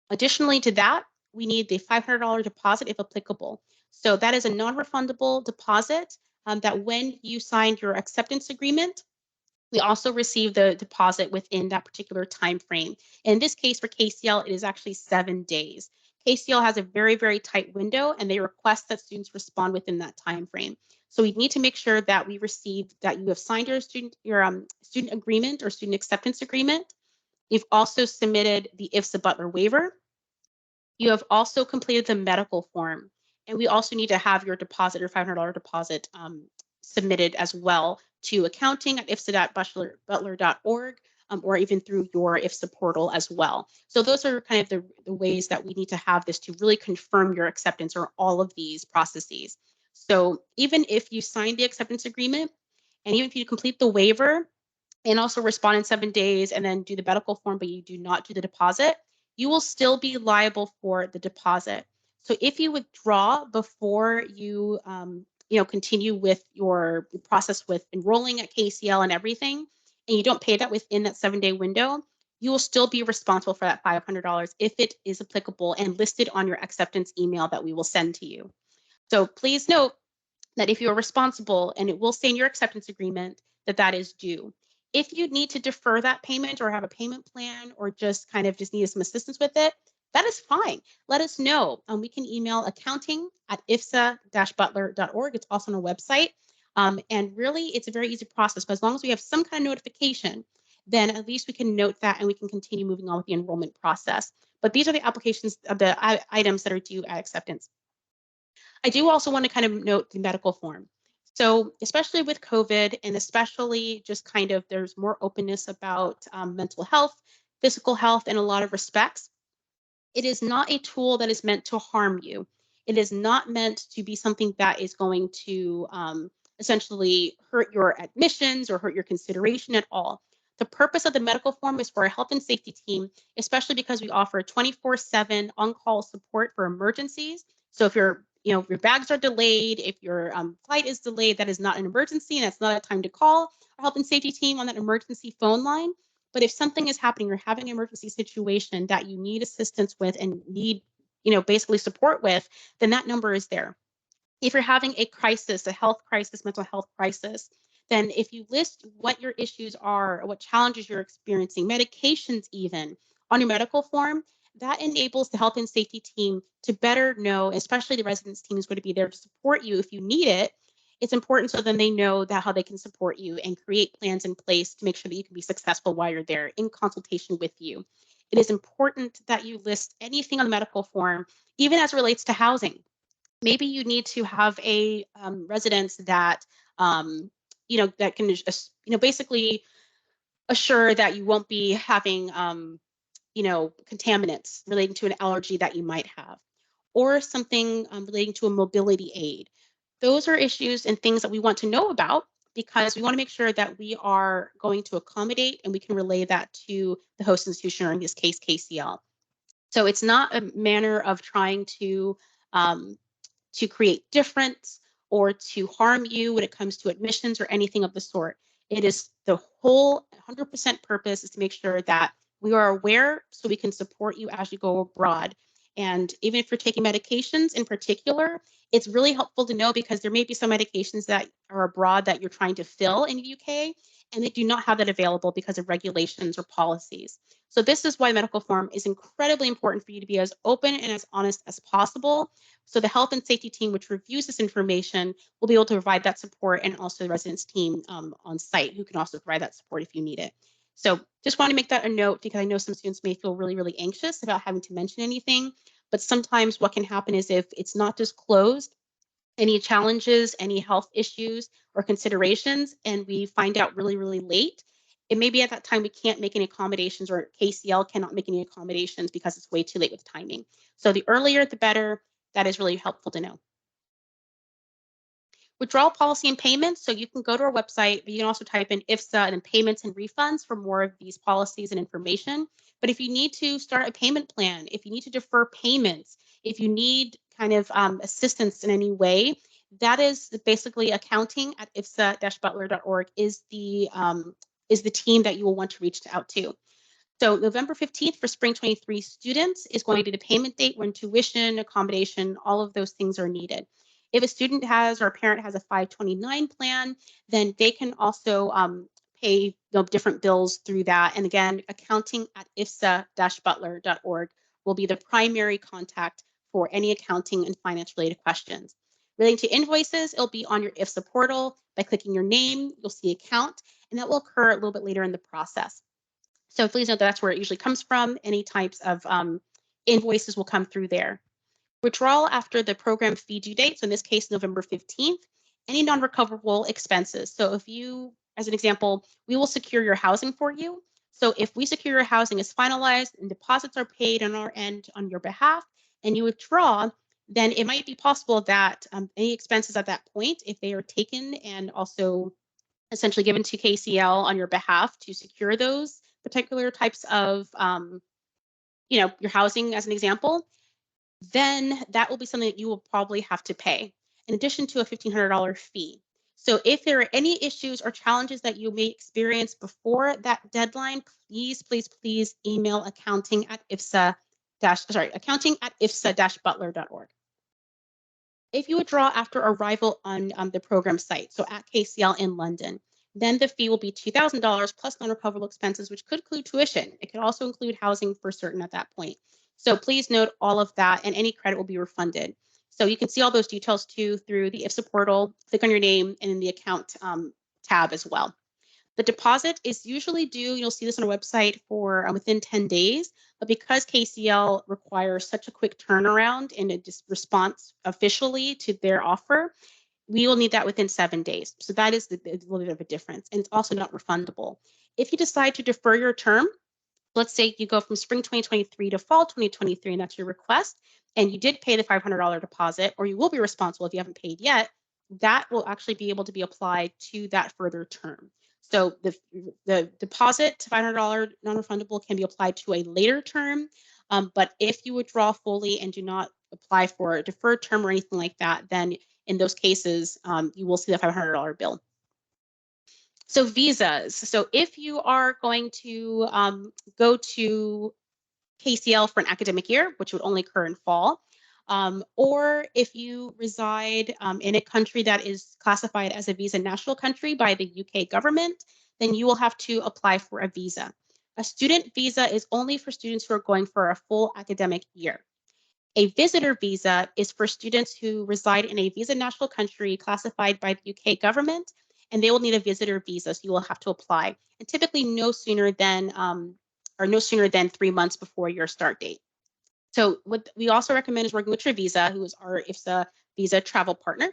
Additionally to that, we need the $500 deposit if applicable. So that is a non-refundable deposit that when you signed your acceptance agreement, we also receive the deposit within that particular time frame. In this case, for KCL, it is actually 7 days. KCL has a very, very tight window, and they request that students respond within that time frame. So we need to make sure that we receive that you have signed your student agreement or student acceptance agreement. You've also submitted the IFSA-Butler waiver. You have also completed the medical form, and we also need to have your deposit or $500 deposit submitted as well to accounting at IFSA.Butler.org or even through your IFSA portal as well. So those are kind of the ways that we need to have this to really confirm your acceptance or all of these processes. So even if you sign the acceptance agreement and even if you complete the waiver and also respond in 7 days and then do the medical form, but you do not do the deposit, you will still be liable for the deposit. So if you withdraw before you continue with your process with enrolling at KCL and everything, and you don't pay that within that 7-day window, you will still be responsible for that $500 if it is applicable and listed on your acceptance email that we will send to you. So please note that if you are responsible, and it will say in your acceptance agreement that that is due. If you need to defer that payment or have a payment plan or just need some assistance with it, that is fine. Let us know. We can email accounting@ifsa-butler.org. It's also on our website. And really, it's a very easy process. But as long as we have some kind of notification, then at least we can note that and we can continue moving on with the enrollment process. But these are the applications of the items that are due at acceptance. I do also want to kind of note the medical form. So especially with COVID and especially just there's more openness about mental health, physical health in a lot of respects. It is not a tool that is meant to harm you. It is not meant to be something that is going to essentially hurt your admissions or hurt your consideration at all. The purpose of the medical form is for our health and safety team, especially because we offer 24/7 on-call support for emergencies. So if your bags are delayed, if your flight is delayed, that is not an emergency and that's not a time to call our health and safety team on that emergency phone line. But if something is happening, you're having an emergency situation that you need assistance with and need, basically support with, then that number is there. If you're having a crisis, a health crisis, mental health crisis, then if you list what your issues are, what challenges you're experiencing, medications even, on your medical form, that enables the health and safety team to better know, especially the residence team is going to be there to support you if you need it. It's important so then they know that how they can support you and create plans in place to make sure that you can be successful while you're there in consultation with you. It is important that you list anything on the medical form, even as it relates to housing. Maybe you need to have a residence that that can basically assure that you won't be having contaminants relating to an allergy that you might have, or something relating to a mobility aid. Those are issues and things that we want to know about because we want to make sure that we are going to accommodate and we can relay that to the host institution, or in this case, KCL. So it's not a manner of trying to create difference or to harm you when it comes to admissions or anything of the sort. It is the whole 100% purpose is to make sure that we are aware so we can support you as you go abroad. And even if you're taking medications in particular, it's really helpful to know because there may be some medications that are abroad that you're trying to fill in the UK, and they do not have that available because of regulations or policies. So this is why medical form is incredibly important for you to be as open and as honest as possible. So the health and safety team, which reviews this information, will be able to provide that support, and also the residence team on site who can also provide that support if you need it. So just want to make that a note because I know some students may feel really, really anxious about having to mention anything. But sometimes what can happen is if it's not disclosed, any challenges, any health issues or considerations, and we find out really, really late, it may be at that time we can't make any accommodations, or KCL cannot make any accommodations because it's way too late with timing. So the earlier, the better. That is really helpful to know. Withdrawal policy and payments. So you can go to our website, but you can also type in IFSA and then payments and refunds for more of these policies and information. But if you need to start a payment plan, if you need to defer payments, if you need kind of assistance in any way, that is basically accounting at IFSA-Butler.org is the team that you will want to reach out to. So November 15th for spring 23 students is going to be the payment date when tuition, accommodation, all of those things are needed. If a student has or a parent has a 529 plan, then they can also pay different bills through that. And again, accounting at IFSA-Butler.org will be the primary contact for any accounting and finance related questions. Relating to invoices, it'll be on your IFSA portal. By clicking your name, you'll see account, and that will occur a little bit later in the process. So please note that that's where it usually comes from. Any types of invoices will come through there. Withdrawal after the program fee due date, so in this case, November 15th, any non-recoverable expenses. So if you, as an example, we will secure your housing for you. So if we secure your housing is finalized and deposits are paid on our end on your behalf and you withdraw, then it might be possible that any expenses at that point, if they are taken and also essentially given to KCL on your behalf to secure those particular types of, your housing as an example, then that will be something that you will probably have to pay in addition to a $1,500 fee. So if there are any issues or challenges that you may experience before that deadline, please, please, please email accounting at IFSA-Butler.org. If you withdraw after arrival on the program site, so at KCL in London, then the fee will be $2,000 plus non-recoverable expenses, which could include tuition. It could also include housing for certain at that point. So please note all of that, and any credit will be refunded. So you can see all those details too through the IFSA portal. Click on your name and in the account tab as well. The deposit is usually due, you'll see this on our website, for within 10 days, but because KCL requires such a quick turnaround and a response officially to their offer, we will need that within 7 days. So that is a little bit of a difference, and it's also not refundable. If you decide to defer your term, Let's say you go from spring 2023 to fall 2023, and that's your request, and you did pay the $500 deposit, or you will be responsible if you haven't paid yet, that will actually be able to be applied to that further term. So the deposit to $500 non-refundable can be applied to a later term, but if you withdraw fully and do not apply for a deferred term or anything like that, then in those cases, you will see the $500 bill. So visas. So if you are going to go to KCL for an academic year, which would only occur in fall, or if you reside in a country that is classified as a visa national country by the UK government, then you will have to apply for a visa. A student visa is only for students who are going for a full academic year. A visitor visa is for students who reside in a visa national country classified by the UK government, and they will need a visitor visa, so you will have to apply, and typically no sooner than 3 months before your start date. So what we also recommend is working with Trevisa, who is our IFSA visa travel partner,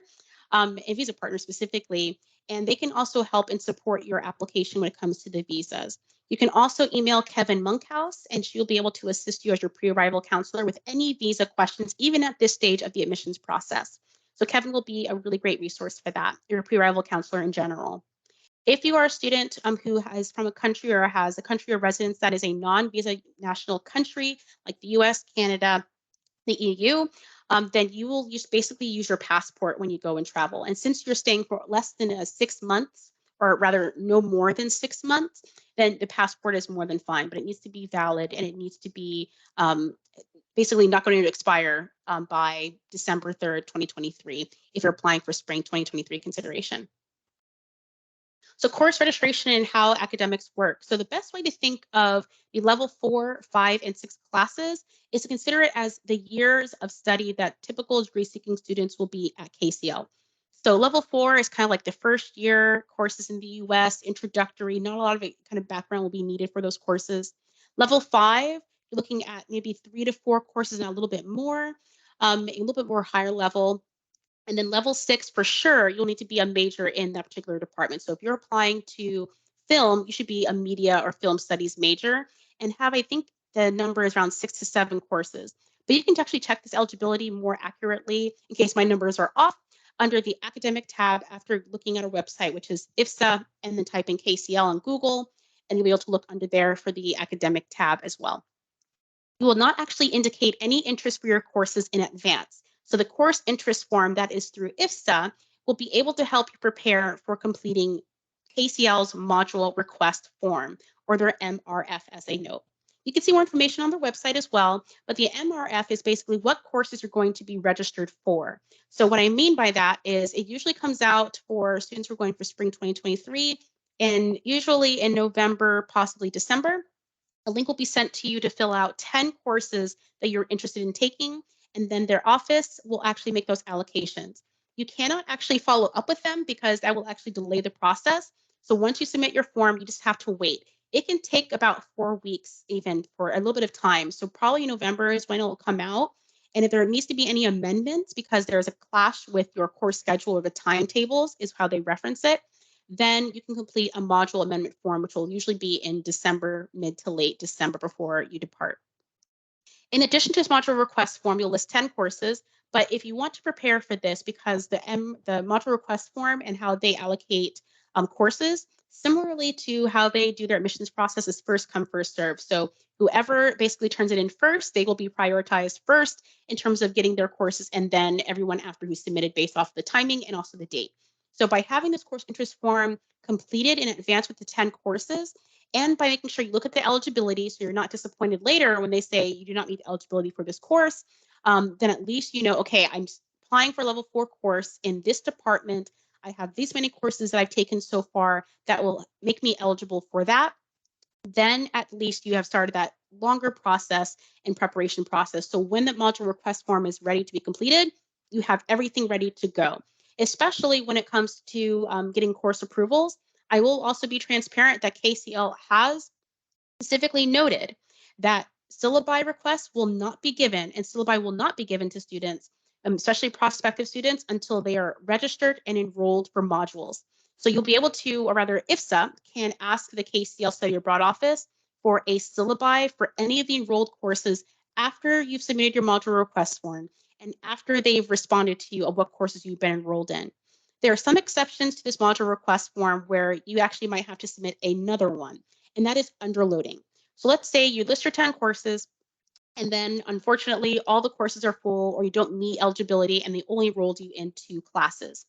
a visa partner specifically, and they can also help and support your application when it comes to the visas. You can also email Kevin Monkhouse, and she'll be able to assist you as your pre-arrival counselor with any visa questions, even at this stage of the admissions process. So Kevin will be a really great resource for that, your pre-arrival counselor in general. If you are a student who is from a country or has a country of residence that is a non-visa national country, like the US, Canada, the EU, then you will basically use your passport when you go and travel. And since you're staying for less than 6 months, or rather no more than 6 months, then the passport is more than fine, but it needs to be valid and it needs to be basically not going to expire by December 3rd, 2023, if you're applying for spring 2023 consideration. So course registration and how academics work. So the best way to think of the level 4, 5, and 6 classes is to consider it as the years of study that typical degree-seeking students will be at KCL. So level 4 is kind of like the first year courses in the US, introductory, not a lot of kind of background will be needed for those courses. Level 5, you're looking at maybe 3 to 4 courses and a little bit more, a little bit more higher level. And then level 6, for sure, you'll need to be a major in that particular department. So if you're applying to film, you should be a media or film studies major and have, I think the number is around 6 to 7 courses. But you can actually check this eligibility more accurately in case my numbers are off under the academic tab after looking at our website, which is IFSA, and then type in KCL on Google, and you'll be able to look under there for the academic tab as well. You will not actually indicate any interest for your courses in advance. So the course interest form that is through IFSA will be able to help you prepare for completing KCL's module request form, or their MRF as a note. You can see more information on their website as well, but the MRF is basically what courses you're going to be registered for. So what I mean by that is it usually comes out for students who are going for spring 2023, and usually in November, possibly December. A link will be sent to you to fill out 10 courses that you're interested in taking, and then their office will actually make those allocations. You cannot actually follow up with them because that will actually delay the process. So once you submit your form, you just have to wait. It can take about 4 weeks, even for a little bit of time. So probably November is when it will come out. And if there needs to be any amendments because there's a clash with your course schedule or the timetables is how they reference it, then you can complete a module amendment form, which will usually be in December, mid to late December before you depart. In addition to this module request form, you'll list 10 courses, but if you want to prepare for this, because the module request form and how they allocate courses, similarly to how they do their admissions process, is first come, first serve. So whoever basically turns it in first, they will be prioritized first in terms of getting their courses, and then everyone after who submitted based off the timing and also the date. So by having this course interest form completed in advance with the 10 courses, and by making sure you look at the eligibility so you're not disappointed later when they say you do not meet eligibility for this course, then at least you know, okay, I'm applying for level 4 course in this department. I have these many courses that I've taken so far that will make me eligible for that. Then at least you have started that longer process and preparation process. So when the module request form is ready to be completed, you have everything ready to go, especially when it comes to getting course approvals. I will also be transparent that KCL has specifically noted that syllabi requests will not be given, and syllabi will not be given to students, especially prospective students, until they are registered and enrolled for modules. So you'll be able to, or rather IFSA can ask the KCL Study Abroad office for a syllabi for any of the enrolled courses after you've submitted your module request form and after they've responded to you of what courses you've been enrolled in. There are some exceptions to this module request form where you actually might have to submit another one, and that is underloading. So let's say you list your 10 courses, and then unfortunately all the courses are full or you don't meet eligibility and they only enrolled you in 2 classes.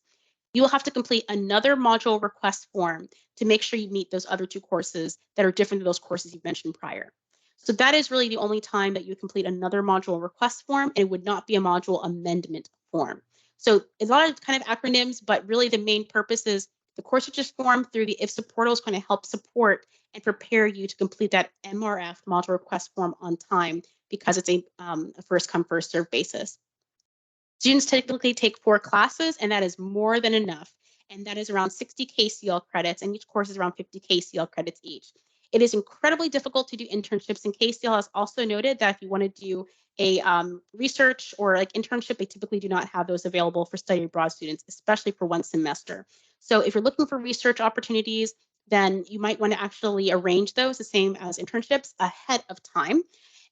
You will have to complete another module request form to make sure you meet those other 2 courses that are different than those courses you mentioned prior. So that is really the only time that you complete another module request form, and it would not be a module amendment form. So it's a lot of kind of acronyms, but really the main purpose is the course research form through the IFSA portal is going to help support and prepare you to complete that MRF module request form on time because it's a first come, first served basis. Students typically take 4 classes, and that is more than enough. And that is around 60 Kcl credits, and each course is around 50 Kcl credits each. It is incredibly difficult to do internships, and Kcl has also noted that if you want to do a research or like internship, they typically do not have those available for study abroad students, especially for 1 semester. So if you're looking for research opportunities, then you might want to actually arrange those the same as internships ahead of time,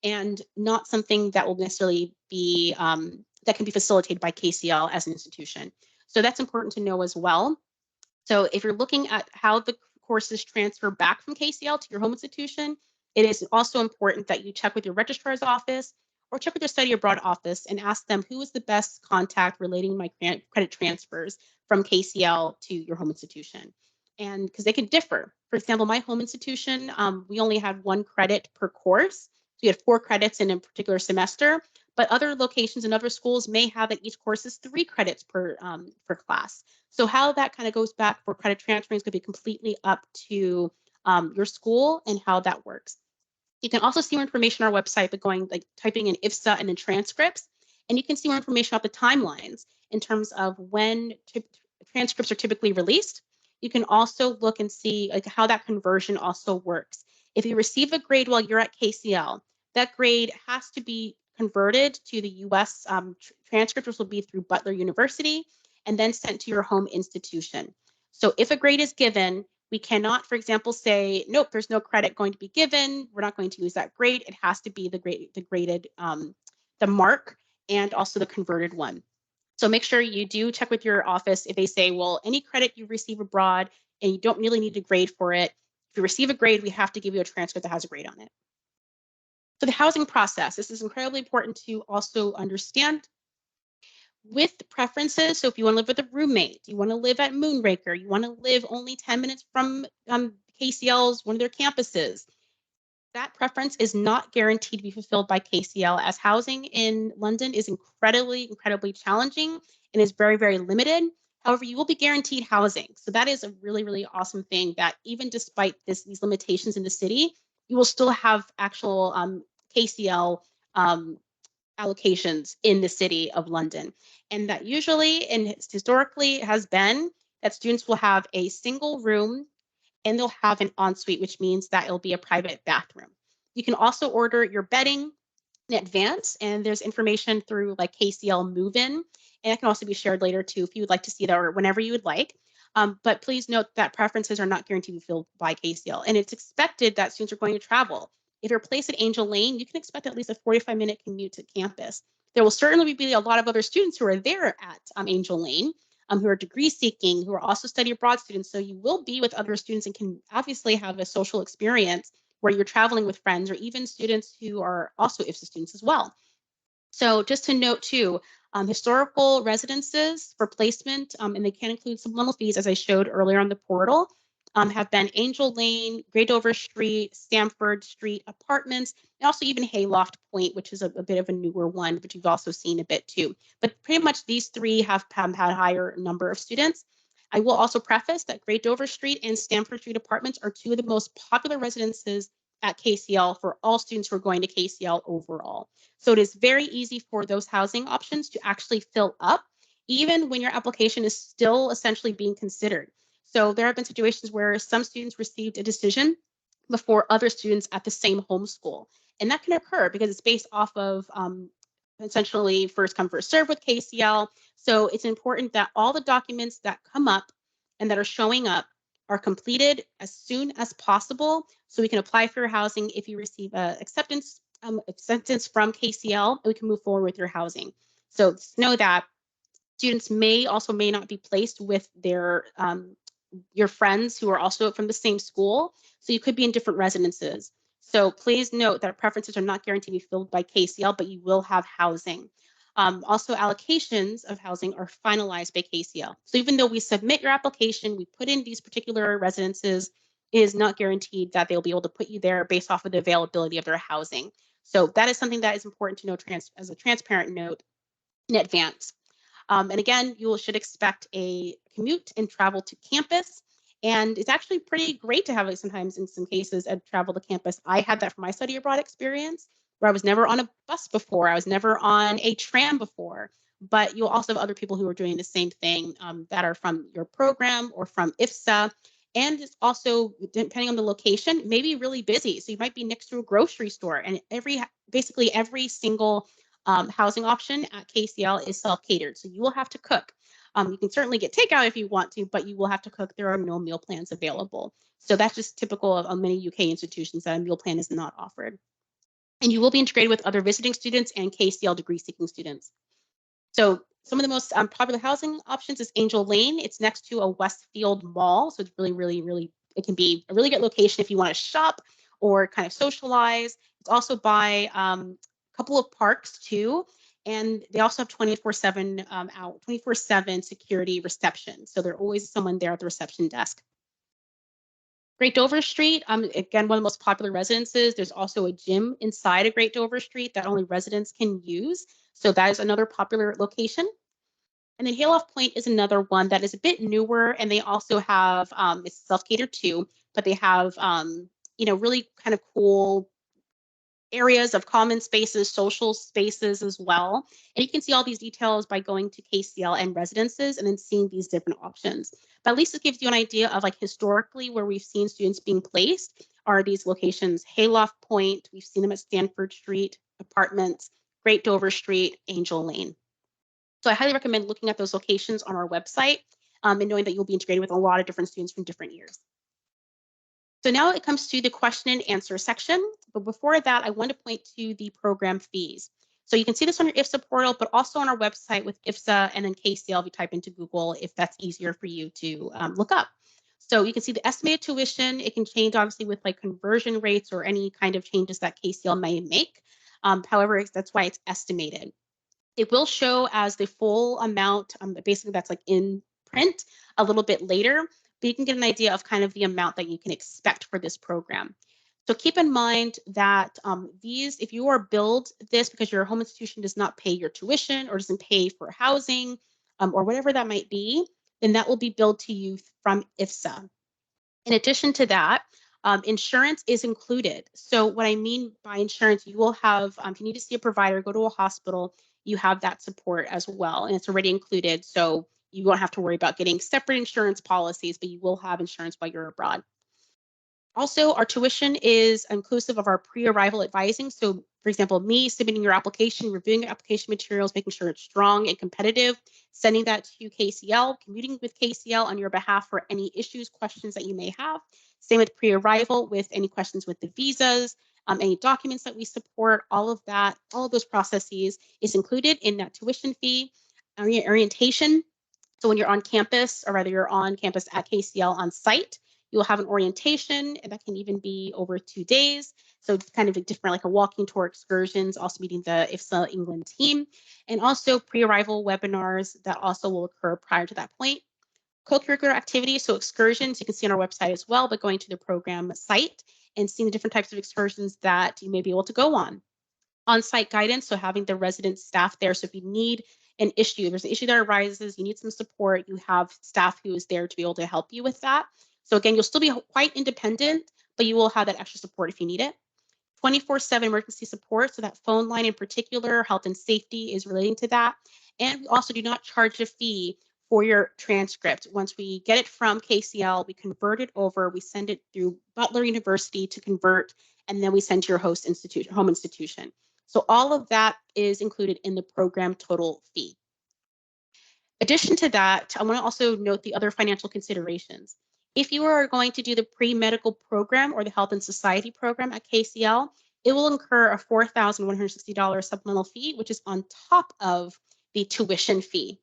and not something that will necessarily be that can be facilitated by Kcl as an institution. So that's important to know as well. So if you're looking at how the courses transfer back from Kcl to your home institution, it is also important that you check with your registrar's office or check with your study abroad office and ask them who is the best contact relating my credit transfers from Kcl to your home institution. And because they can differ. For example, my home institution, we only had 1 credit per course. So you had 4 credits in a particular semester, but other locations and other schools may have that each course is 3 credits per class. So how that kind of goes back for credit transferring is going to be completely up to your school and how that works. You can also see more information on our website by typing in IFSA and then transcripts, and you can see more information about the timelines in terms of when transcripts are typically released. You can also look and see like how that conversion also works. If you receive a grade while you're at Kcl, that grade has to be converted to the US transcript, which will be through Butler University, and then sent to your home institution. So if a grade is given, we cannot, for example, say, nope, there's no credit going to be given. We're not going to use that grade. It has to be the graded, the mark, and also the converted one. So make sure you do check with your office if they say, well, any credit you receive abroad and you don't really need a grade for it. If you receive a grade, we have to give you a transcript that has a grade on it. So the housing process, this is incredibly important to also understand. With preferences, so if you want to live with a roommate, you want to live at Moonraker, you want to live only 10 minutes from Kcl's, one of their campuses, that preference is not guaranteed to be fulfilled by Kcl, as housing in London is incredibly challenging and is very, very limited. However, you will be guaranteed housing. So that is a really, really awesome thing that even despite these limitations in the city, you will still have actual Kcl allocations in the city of London. And that usually and historically has been that students will have a single room and they'll have an ensuite, which means that it'll be a private bathroom. You can also order your bedding in advance, and there's information through like Kcl Move-In, and that can also be shared later too if you would like to see that or whenever you would like. But please note that preferences are not guaranteed to be filled by Kcl, and it's expected that students are going to travel. If you're placed at Angel Lane, you can expect at least a 45-minute commute to campus. There will certainly be a lot of other students who are there at Angel Lane, who are degree seeking, who are also study abroad students. So you will be with other students and can obviously have a social experience where you're traveling with friends or even students who are also IFSA students as well. So just to note too, historical residences for placement, and they can include supplemental fees as I showed earlier on the portal, have been Angel Lane, Gradover Street, Stamford Street Apartments, and also even Hayloft Point, which is a bit of a newer one, but you've also seen a bit too. But pretty much these 3 have had a higher number of students. I will also preface that Gradover Street and Stamford Street Apartments are 2 of the most popular residences at Kcl for all students who are going to Kcl overall. So it is very easy for those housing options to actually fill up, even when your application is still essentially being considered. So there have been situations where some students received a decision before other students at the same homeschool. And that can occur because it's based off of essentially first come, first serve with Kcl. So it's important that all the documents that come up and that are showing up are completed as soon as possible so we can apply for your housing if you receive a acceptance from KCL, and we can move forward with your housing. So just know that students may not be placed with their your friends who are also from the same school, so you could be in different residences. So please note that preferences are not guaranteed to be filled by KCL, but you will have housing. Also, allocations of housing are finalized by KCL. So even though we submit your application, we put in these particular residences, it is not guaranteed that they'll be able to put you there based off of the availability of their housing. So that is something that is important to know as a transparent note in advance. And again, you should expect a commute and travel to campus. And it's actually pretty great to have it sometimes in some cases a travel to campus. I had that for my study abroad experience where I was never on a bus before. I was never on a tram before. But you'll also have other people who are doing the same thing that are from your program or from IFSA. And it's also, depending on the location, maybe really busy. So you might be next to a grocery store, and basically every single housing option at KCL is self-catered. So you will have to cook. You can certainly get takeout if you want to, but you will have to cook. There are no meal plans available. So that's just typical of many UK institutions that a meal plan is not offered. And you will be integrated with other visiting students and KCL degree-seeking students. So some of the most popular housing options is Angel Lane. It's next to a Westfield mall. So it's really, it can be a really good location if you want to shop or kind of socialize. It's also by couple of parks too, and they also have 24/7 security reception. So there's always someone there at the reception desk. Great Dover Street, again, one of the most popular residences. There's also a gym inside of Great Dover Street that only residents can use. So that is another popular location. And then Hayloft Point is another one that is a bit newer, and they also have, it's self-catered too, but they have, really kind of cool areas of common spaces, social spaces as well. And you can see all these details by going to KCL and residences and then seeing these different options. But at least it gives you an idea of like historically where we've seen students being placed are these locations: Hayloft Point, we've seen them at Stanford Street, Apartments, Great Dover Street, Angel Lane. So I highly recommend looking at those locations on our website and knowing that you'll be integrated with a lot of different students from different years. So now it comes to the question and answer section. But before that, I want to point to the program fees. So you can see this on your IFSA portal, but also on our website with IFSA and then KCL if you type into Google, if that's easier for you to look up. So you can see the estimated tuition. It can change obviously with like conversion rates or any kind of changes that KCL may make. However, that's why it's estimated. It will show as the full amount, basically that's like in print a little bit later, but you can get an idea of kind of the amount that you can expect for this program. So keep in mind that if you are billed this because your home institution does not pay your tuition or doesn't pay for housing or whatever that might be, then that will be billed to you from IFSA. In addition to that, insurance is included. So what I mean by insurance, you will have, if you need to see a provider, go to a hospital, you have that support as well, and it's already included. So you won't have to worry about getting separate insurance policies, but you will have insurance while you're abroad. Also, our tuition is inclusive of our pre-arrival advising. So, for example, me submitting your application, reviewing your application materials, making sure it's strong and competitive, sending that to KCL, commuting with KCL on your behalf for any issues, questions that you may have. Same with pre-arrival with any questions with the visas, any documents that we support, all of that, all of those processes is included in that tuition fee. Orientation. So when you're on campus, or rather you're on campus at KCL on site, you'll have an orientation, and that can even be over 2 days. So it's kind of a different, like a walking tour, excursions, also meeting the IFSA England team, and also pre-arrival webinars that also will occur prior to that point. Co-curricular activities, so excursions, you can see on our website as well, but going to the program site and seeing the different types of excursions that you may be able to go on. On-site guidance, so having the resident staff there. So if you need an issue, there's an issue that arises, you need some support, you have staff who is there to be able to help you with that. So again, you'll still be quite independent, but you will have that extra support if you need it. 24/7 emergency support, so that phone line in particular, health and safety is relating to that. And we also do not charge a fee for your transcript. Once we get it from KCL, we convert it over, we send it through Butler University to convert, and then we send to your home institution. So all of that is included in the program total fee. Addition to that, I want to also note the other financial considerations. If you are going to do the pre-medical program or the health and society program at KCL, it will incur a $4,160 supplemental fee, which is on top of the tuition fee.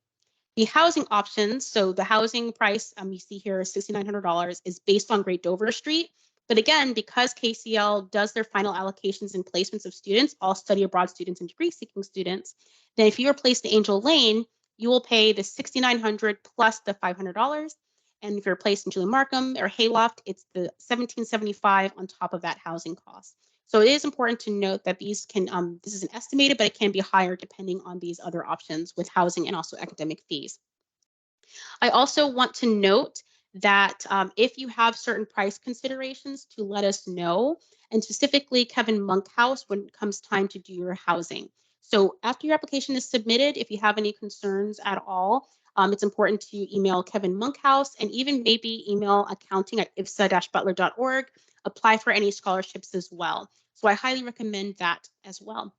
The housing options, so the housing price you see here is $6,900, is based on Great Dover Street. But again, because KCL does their final allocations and placements of students, all study abroad students and degree seeking students, then if you are placed in Angel Lane, you will pay the $6,900 plus the $500. And if you're placed in Julie Markham or Hayloft, it's the $1,775 on top of that housing cost. So it is important to note that these can, this is an estimated, but it can be higher depending on these other options with housing and also academic fees. I also want to note that if you have certain price considerations, to let us know, and specifically Kevin Monkhouse when it comes time to do your housing. So after your application is submitted, if you have any concerns at all, it's important to email Kevin Monkhouse and even maybe email accounting@ifsa-butler.org. Apply for any scholarships as well. So I highly recommend that as well.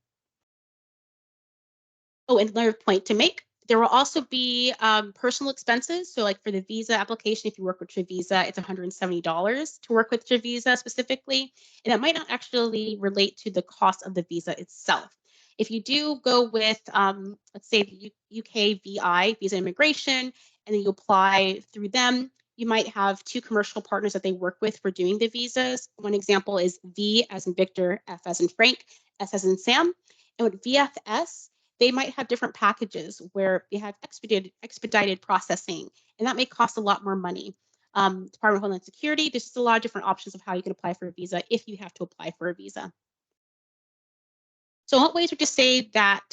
Oh, and another point to make, there will also be personal expenses. So like for the visa application, if you work with Trivisa, it's $170 to work with Trivisa specifically. And that might not actually relate to the cost of the visa itself. If you do go with, let's say the UK VI, Visa Immigration, and then you apply through them, you might have two commercial partners that they work with for doing the visas. One example is V as in Victor, F as in Frank, S as in Sam. And with VFS, they might have different packages where they have expedited processing, and that may cost a lot more money. Department of Homeland Security, there's just a lot of different options of how you can apply for a visa if you have to apply for a visa. So in what ways would you say that,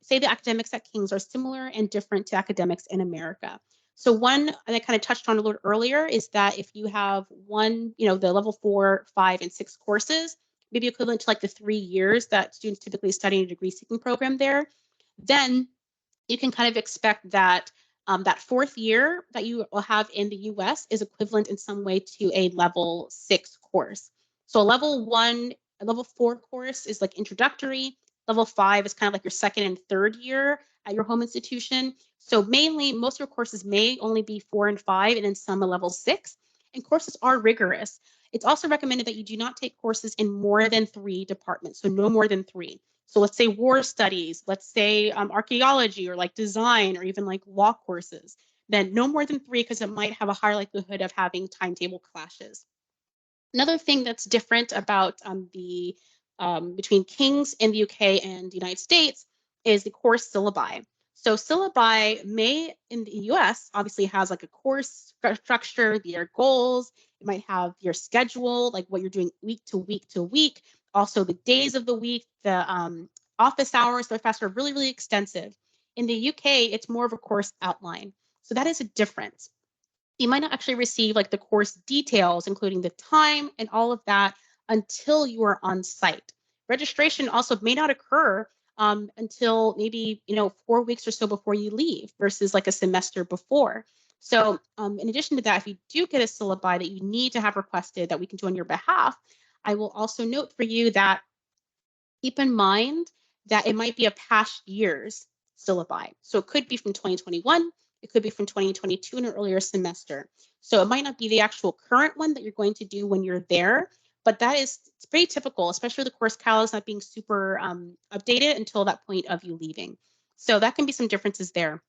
say the academics at King's are similar and different to academics in America? So one that I kind of touched on a little earlier is that if you have one, the level 4, 5, and 6 courses, maybe equivalent to like the 3 years that students typically study in a degree seeking program there, then you can kind of expect that that 4th year that you will have in the US is equivalent in some way to a level 6 course. So a level 4 course is like introductory. Level 5 is kind of like your 2nd and 3rd year at your home institution. So mainly most of your courses may only be 4 and 5 and then some a level 6. And courses are rigorous. It's also recommended that you do not take courses in more than 3 departments, so no more than 3. So let's say war studies, let's say archaeology or like design or even like law courses, then no more than 3 because it might have a higher likelihood of having timetable clashes. Another thing that's different about between King's in the UK and the United States is the course syllabi. So syllabi may in the US obviously has like a course structure, their goals. It might have your schedule, like what you're doing week to week to week. Also the days of the week, the office hours, the faster, really, really extensive. In the UK, it's more of a course outline. So that is a difference. You might not actually receive like the course details, including the time and all of that until you are on site. Registration also may not occur until maybe 4 weeks or so before you leave versus like a semester before. So in addition to that, if you do get a syllabi that you need to have requested that we can do on your behalf, I will also note for you that keep in mind that it might be a past year's syllabi. So it could be from 2021, it could be from 2022 in an earlier semester. So it might not be the actual current one that you're going to do when you're there, but it's pretty typical, especially the course Kcl is not being super updated until that point of you leaving. So that can be some differences there.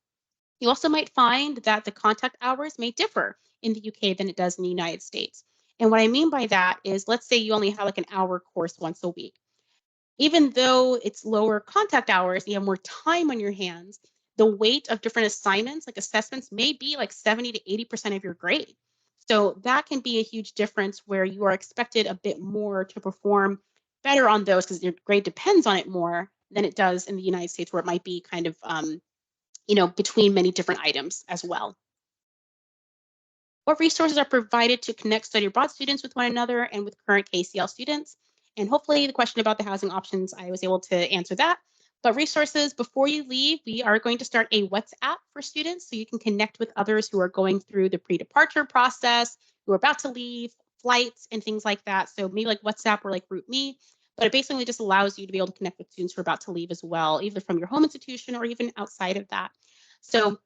You also might find that the contact hours may differ in the UK than it does in the United States. And what I mean by that is, let's say you only have like an hour course once a week. Even though it's lower contact hours, you have more time on your hands, the weight of different assignments, like assessments, may be like 70 to 80% of your grade. So that can be a huge difference where you are expected a bit more to perform better on those because your grade depends on it more than it does in the United States, where it might be kind of, between many different items as well. What resources are provided to connect study abroad students with one another and with current KCL students? And hopefully the question about the housing options, I was able to answer that. But resources, before you leave, we are going to start a WhatsApp for students so you can connect with others who are going through the pre-departure process, who are about to leave, flights, and things like that. So maybe like WhatsApp or like GroupMe, but it basically just allows you to be able to connect with students who are about to leave as well, either from your home institution or even outside of that. So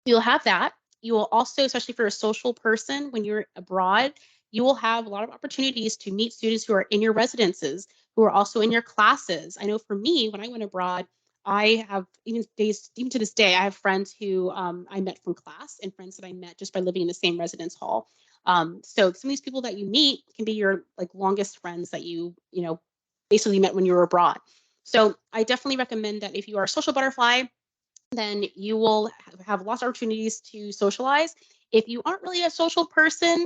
you'll have that. You will also, especially if you're a social person, when you're abroad, you will have a lot of opportunities to meet students who are in your residences, who are also in your classes. I know for me, when I went abroad, I have even to this day, I have friends who I met from class and friends that I met just by living in the same residence hall. So some of these people that you meet can be your like longest friends that you basically met when you were abroad. So I definitely recommend that if you are a social butterfly, then you will have lots of opportunities to socialize. If you aren't really a social person,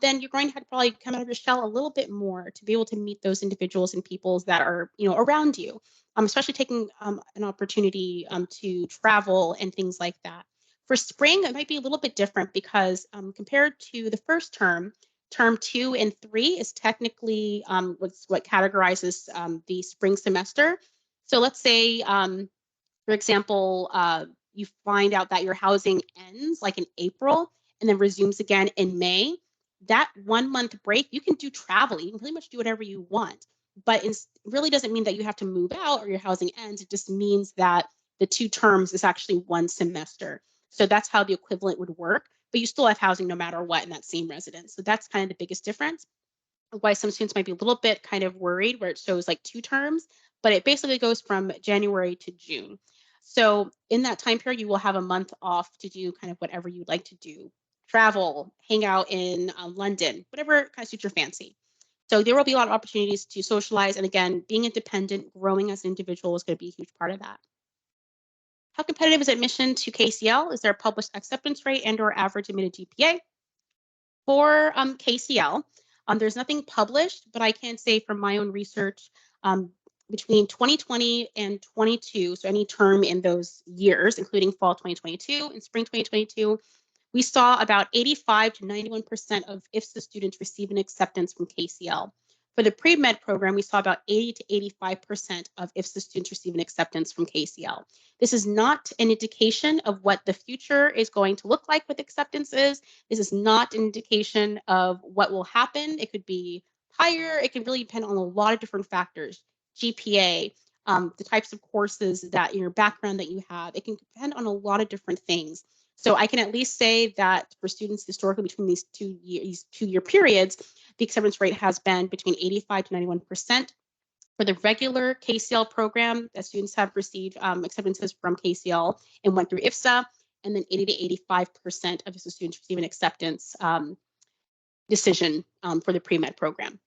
then you're going to have to probably come out of your shell a little bit more to be able to meet those individuals and peoples that are, around you. Especially taking an opportunity to travel and things like that. For spring, it might be a little bit different because compared to the first term, term 2 and 3 is technically what categorizes the spring semester. So let's say for example, you find out that your housing ends like in April and then resumes again in May. That 1 month break, you can do travel. You can pretty much do whatever you want. But it really doesn't mean that you have to move out or your housing ends. It just means that the 2 terms is actually 1 semester. So that's how the equivalent would work. But you still have housing no matter what in that same residence. So that's kind of the biggest difference. Why some students might be a little bit kind of worried where it shows like 2 terms, but it basically goes from January to June. So in that time period, you will have a month off to do kind of whatever you'd like to do, travel, hang out in London, whatever kind of suits your fancy. So there will be a lot of opportunities to socialize. And again, being independent, growing as an individual is going to be a huge part of that. How competitive is admission to KCL? Is there a published acceptance rate and or average admitted GPA? For KCL, there's nothing published, but I can say from my own research, between 2020 and 22, so any term in those years, including fall 2022 and spring 2022, we saw about 85 to 91% of IFSA students receive an acceptance from KCL. For the pre-med program, we saw about 80 to 85% of IFSA students receive an acceptance from KCL. This is not an indication of what the future is going to look like with acceptances. This is not an indication of what will happen. It could be higher. It can really depend on a lot of different factors. GPA, the types of courses that your background that you have. It can depend on a lot of different things. So I can at least say that for students historically between these 2-year periods, the acceptance rate has been between 85 to 91%. For the regular KCL program, that students have received acceptances from KCL and went through IFSA, and then 80 to 85% of IFSA students receive an acceptance decision for the pre-med program.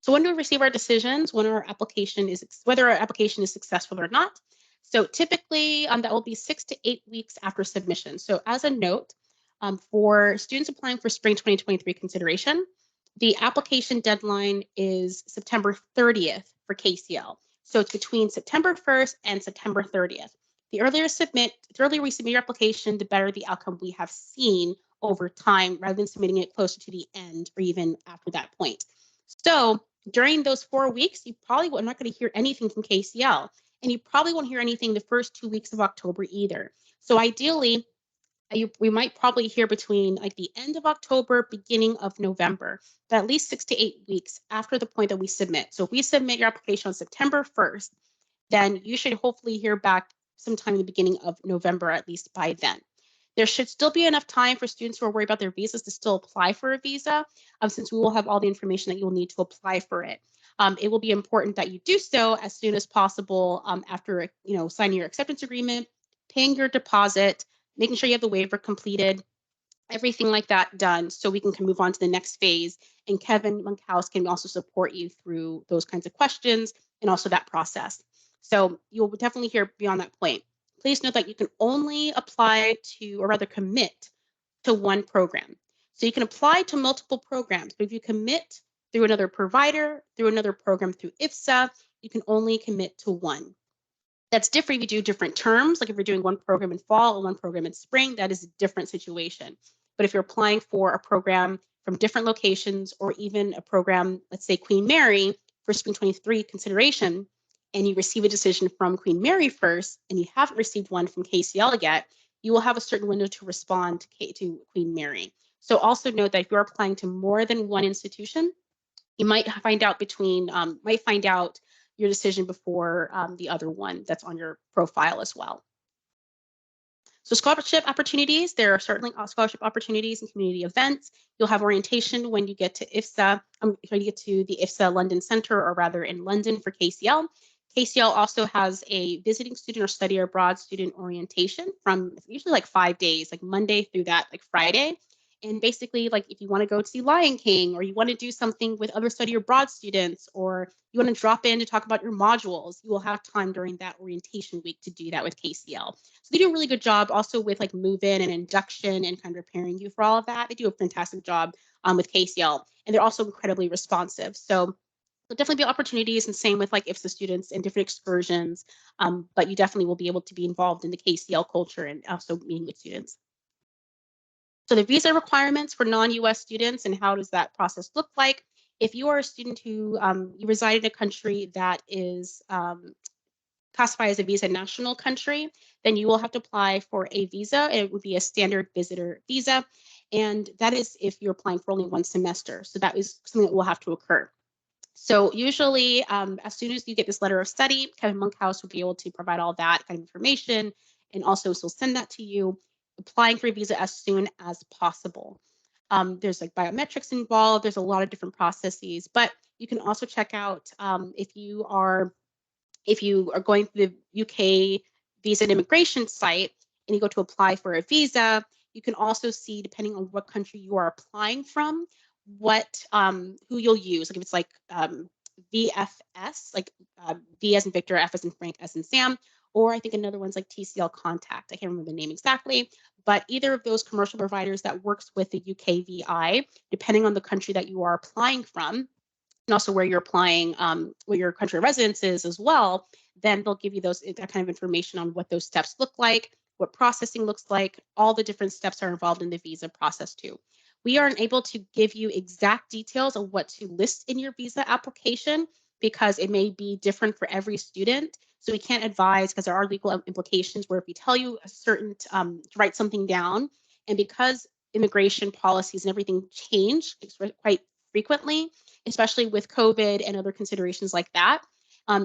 So when do we receive our decisions? When our application is, whether our application is successful or not. So typically that will be 6 to 8 weeks after submission. So as a note, for students applying for spring 2023 consideration, the application deadline is September 30th for KCL. So it's between September 1st and September 30th. The earlier we submit your application, the better the outcome we have seen over time, rather than submitting it closer to the end or even after that point. So during those 4 weeks, you probably are not going to hear anything from KCL, and you probably won't hear anything the first 2 weeks of October either. So ideally, we might probably hear between like the end of October, beginning of November, but at least 6 to 8 weeks after the point that we submit. So if we submit your application on September 1st, then you should hopefully hear back sometime in the beginning of November, at least by then. There should still be enough time for students who are worried about their visas to still apply for a visa, since we will have all the information that you'll need to apply for it. It will be important that you do so as soon as possible after signing your acceptance agreement, paying your deposit, making sure you have the waiver completed, everything like that done, so we can move on to the next phase. And Kevin Monkhouse can also support you through those kinds of questions and also that process. So you'll definitely hear beyond that point. Please note that you can only apply to, or rather commit to, one program. So you can apply to multiple programs, but if you commit through another provider, through another program through IFSA, you can only commit to one. That's different if you do different terms, like if you're doing one program in fall and one program in spring, that is a different situation. But if you're applying for a program from different locations, or even a program, let's say Queen Mary for spring 23 consideration, and you receive a decision from Queen Mary first, and you haven't received one from KCL yet, you will have a certain window to respond to Queen Mary. So also note that if you're applying to more than one institution, you might find out your decision before the other one that's on your profile as well. So scholarship opportunities, there are certainly scholarship opportunities and community events. You'll have orientation when you get to IFSA, when you get to the IFSA London Center, or rather in London for KCL. KCL also has a visiting student or study abroad student orientation from usually like 5 days, like Monday through that like Friday. And basically, like if you want to go to see Lion King, or you want to do something with other study abroad students, or you want to drop in to talk about your modules, you will have time during that orientation week to do that with KCL. So they do a really good job also with like move-in and induction and kind of preparing you for all of that. They do a fantastic job with KCL, and they're also incredibly responsive. So there'll definitely be opportunities, and same with like IFSA students and different excursions, but you definitely will be able to be involved in the KCL culture and also meeting with students. So the visa requirements for non-US students, and how does that process look like? If you are a student who you reside in a country that is classified as a visa national country, then you will have to apply for a visa. It would be a standard visitor visa, and that is if you're applying for only one semester. So that is something that will have to occur. So usually, as soon as you get this letter of study, Kevin Monkhouse will be able to provide all that kind of information, and also will send that to you, applying for a visa as soon as possible. There's like biometrics involved. There's a lot of different processes, but you can also check out if you are going to the UK visa and immigration site and you go to apply for a visa, you can also see, depending on what country you are applying from, what who you'll use. Like if it's like VFS, like V as in Victor, F as in Frank, S in Sam, or I think another one's like TCL Contact. I can't remember the name exactly, but either of those commercial providers that works with the UKVI, depending on the country that you are applying from, and also where you're applying, what your country of residence is as well, then they'll give you that kind of information on what those steps look like, what processing looks like. All the different steps are involved in the visa process too. We aren't able to give you exact details of what to list in your visa application because it may be different for every student. So we can't advise, because there are legal implications where if we tell you a certain to write something down, and because immigration policies and everything change quite frequently, especially with COVID and other considerations like that,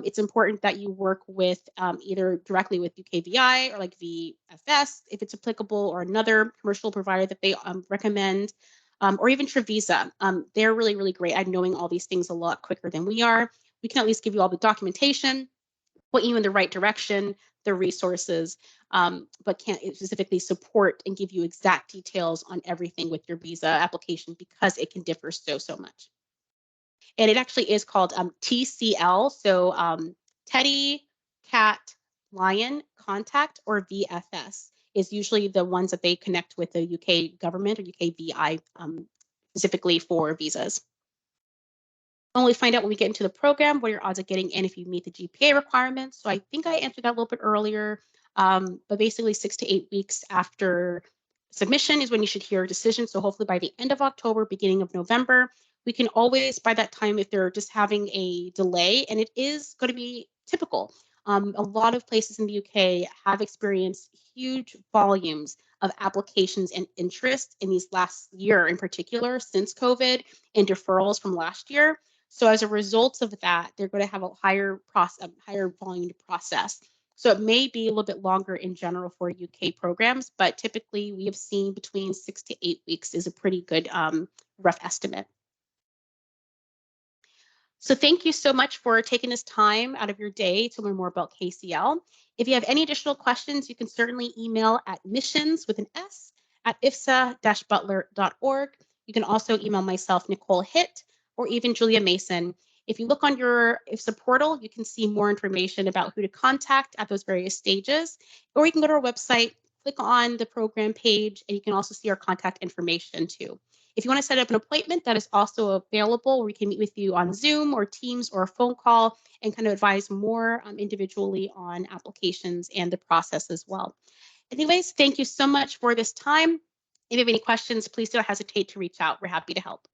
it's important that you work with either directly with UKVI or like VFS if it's applicable, or another commercial provider that they recommend, or even Trevisa. They're really, really great at knowing all these things a lot quicker than we are. We can at least give you all the documentation, point you in the right direction, the resources, but can't specifically support and give you exact details on everything with your visa application because it can differ so much. And it actually is called TCL, so Teddy, Cat, Lion, Contact, or VFS is usually the ones that they connect with the UK government or UKVI specifically for visas. Only find out when we get into the program what your odds of getting in if you meet the GPA requirements. So I think I answered that a little bit earlier, but basically 6 to 8 weeks after submission is when you should hear a decision. So hopefully by the end of October, beginning of November, we can always, by that time, if they're just having a delay, and it is going to be typical. A lot of places in the UK have experienced huge volumes of applications and interest in these last year in particular since COVID, and deferrals from last year. So as a result of that, they're going to have a higher volume to process. So it may be a little bit longer in general for UK programs, but typically we have seen between 6 to 8 weeks is a pretty good rough estimate. So thank you so much for taking this time out of your day to learn more about KCL. If you have any additional questions, you can certainly email at missions@ifsa-butler.org. You can also email myself, Nicole Hitt, or even Julia Mason. If you look on your IFSA portal, you can see more information about who to contact at those various stages, or you can go to our website, click on the program page, and you can also see our contact information too. If you want to set up an appointment, that is also available, where we can meet with you on Zoom or Teams or a phone call and kind of advise more individually on applications and the process as well. Anyways, thank you so much for this time. If you have any questions, please don't hesitate to reach out. We're happy to help.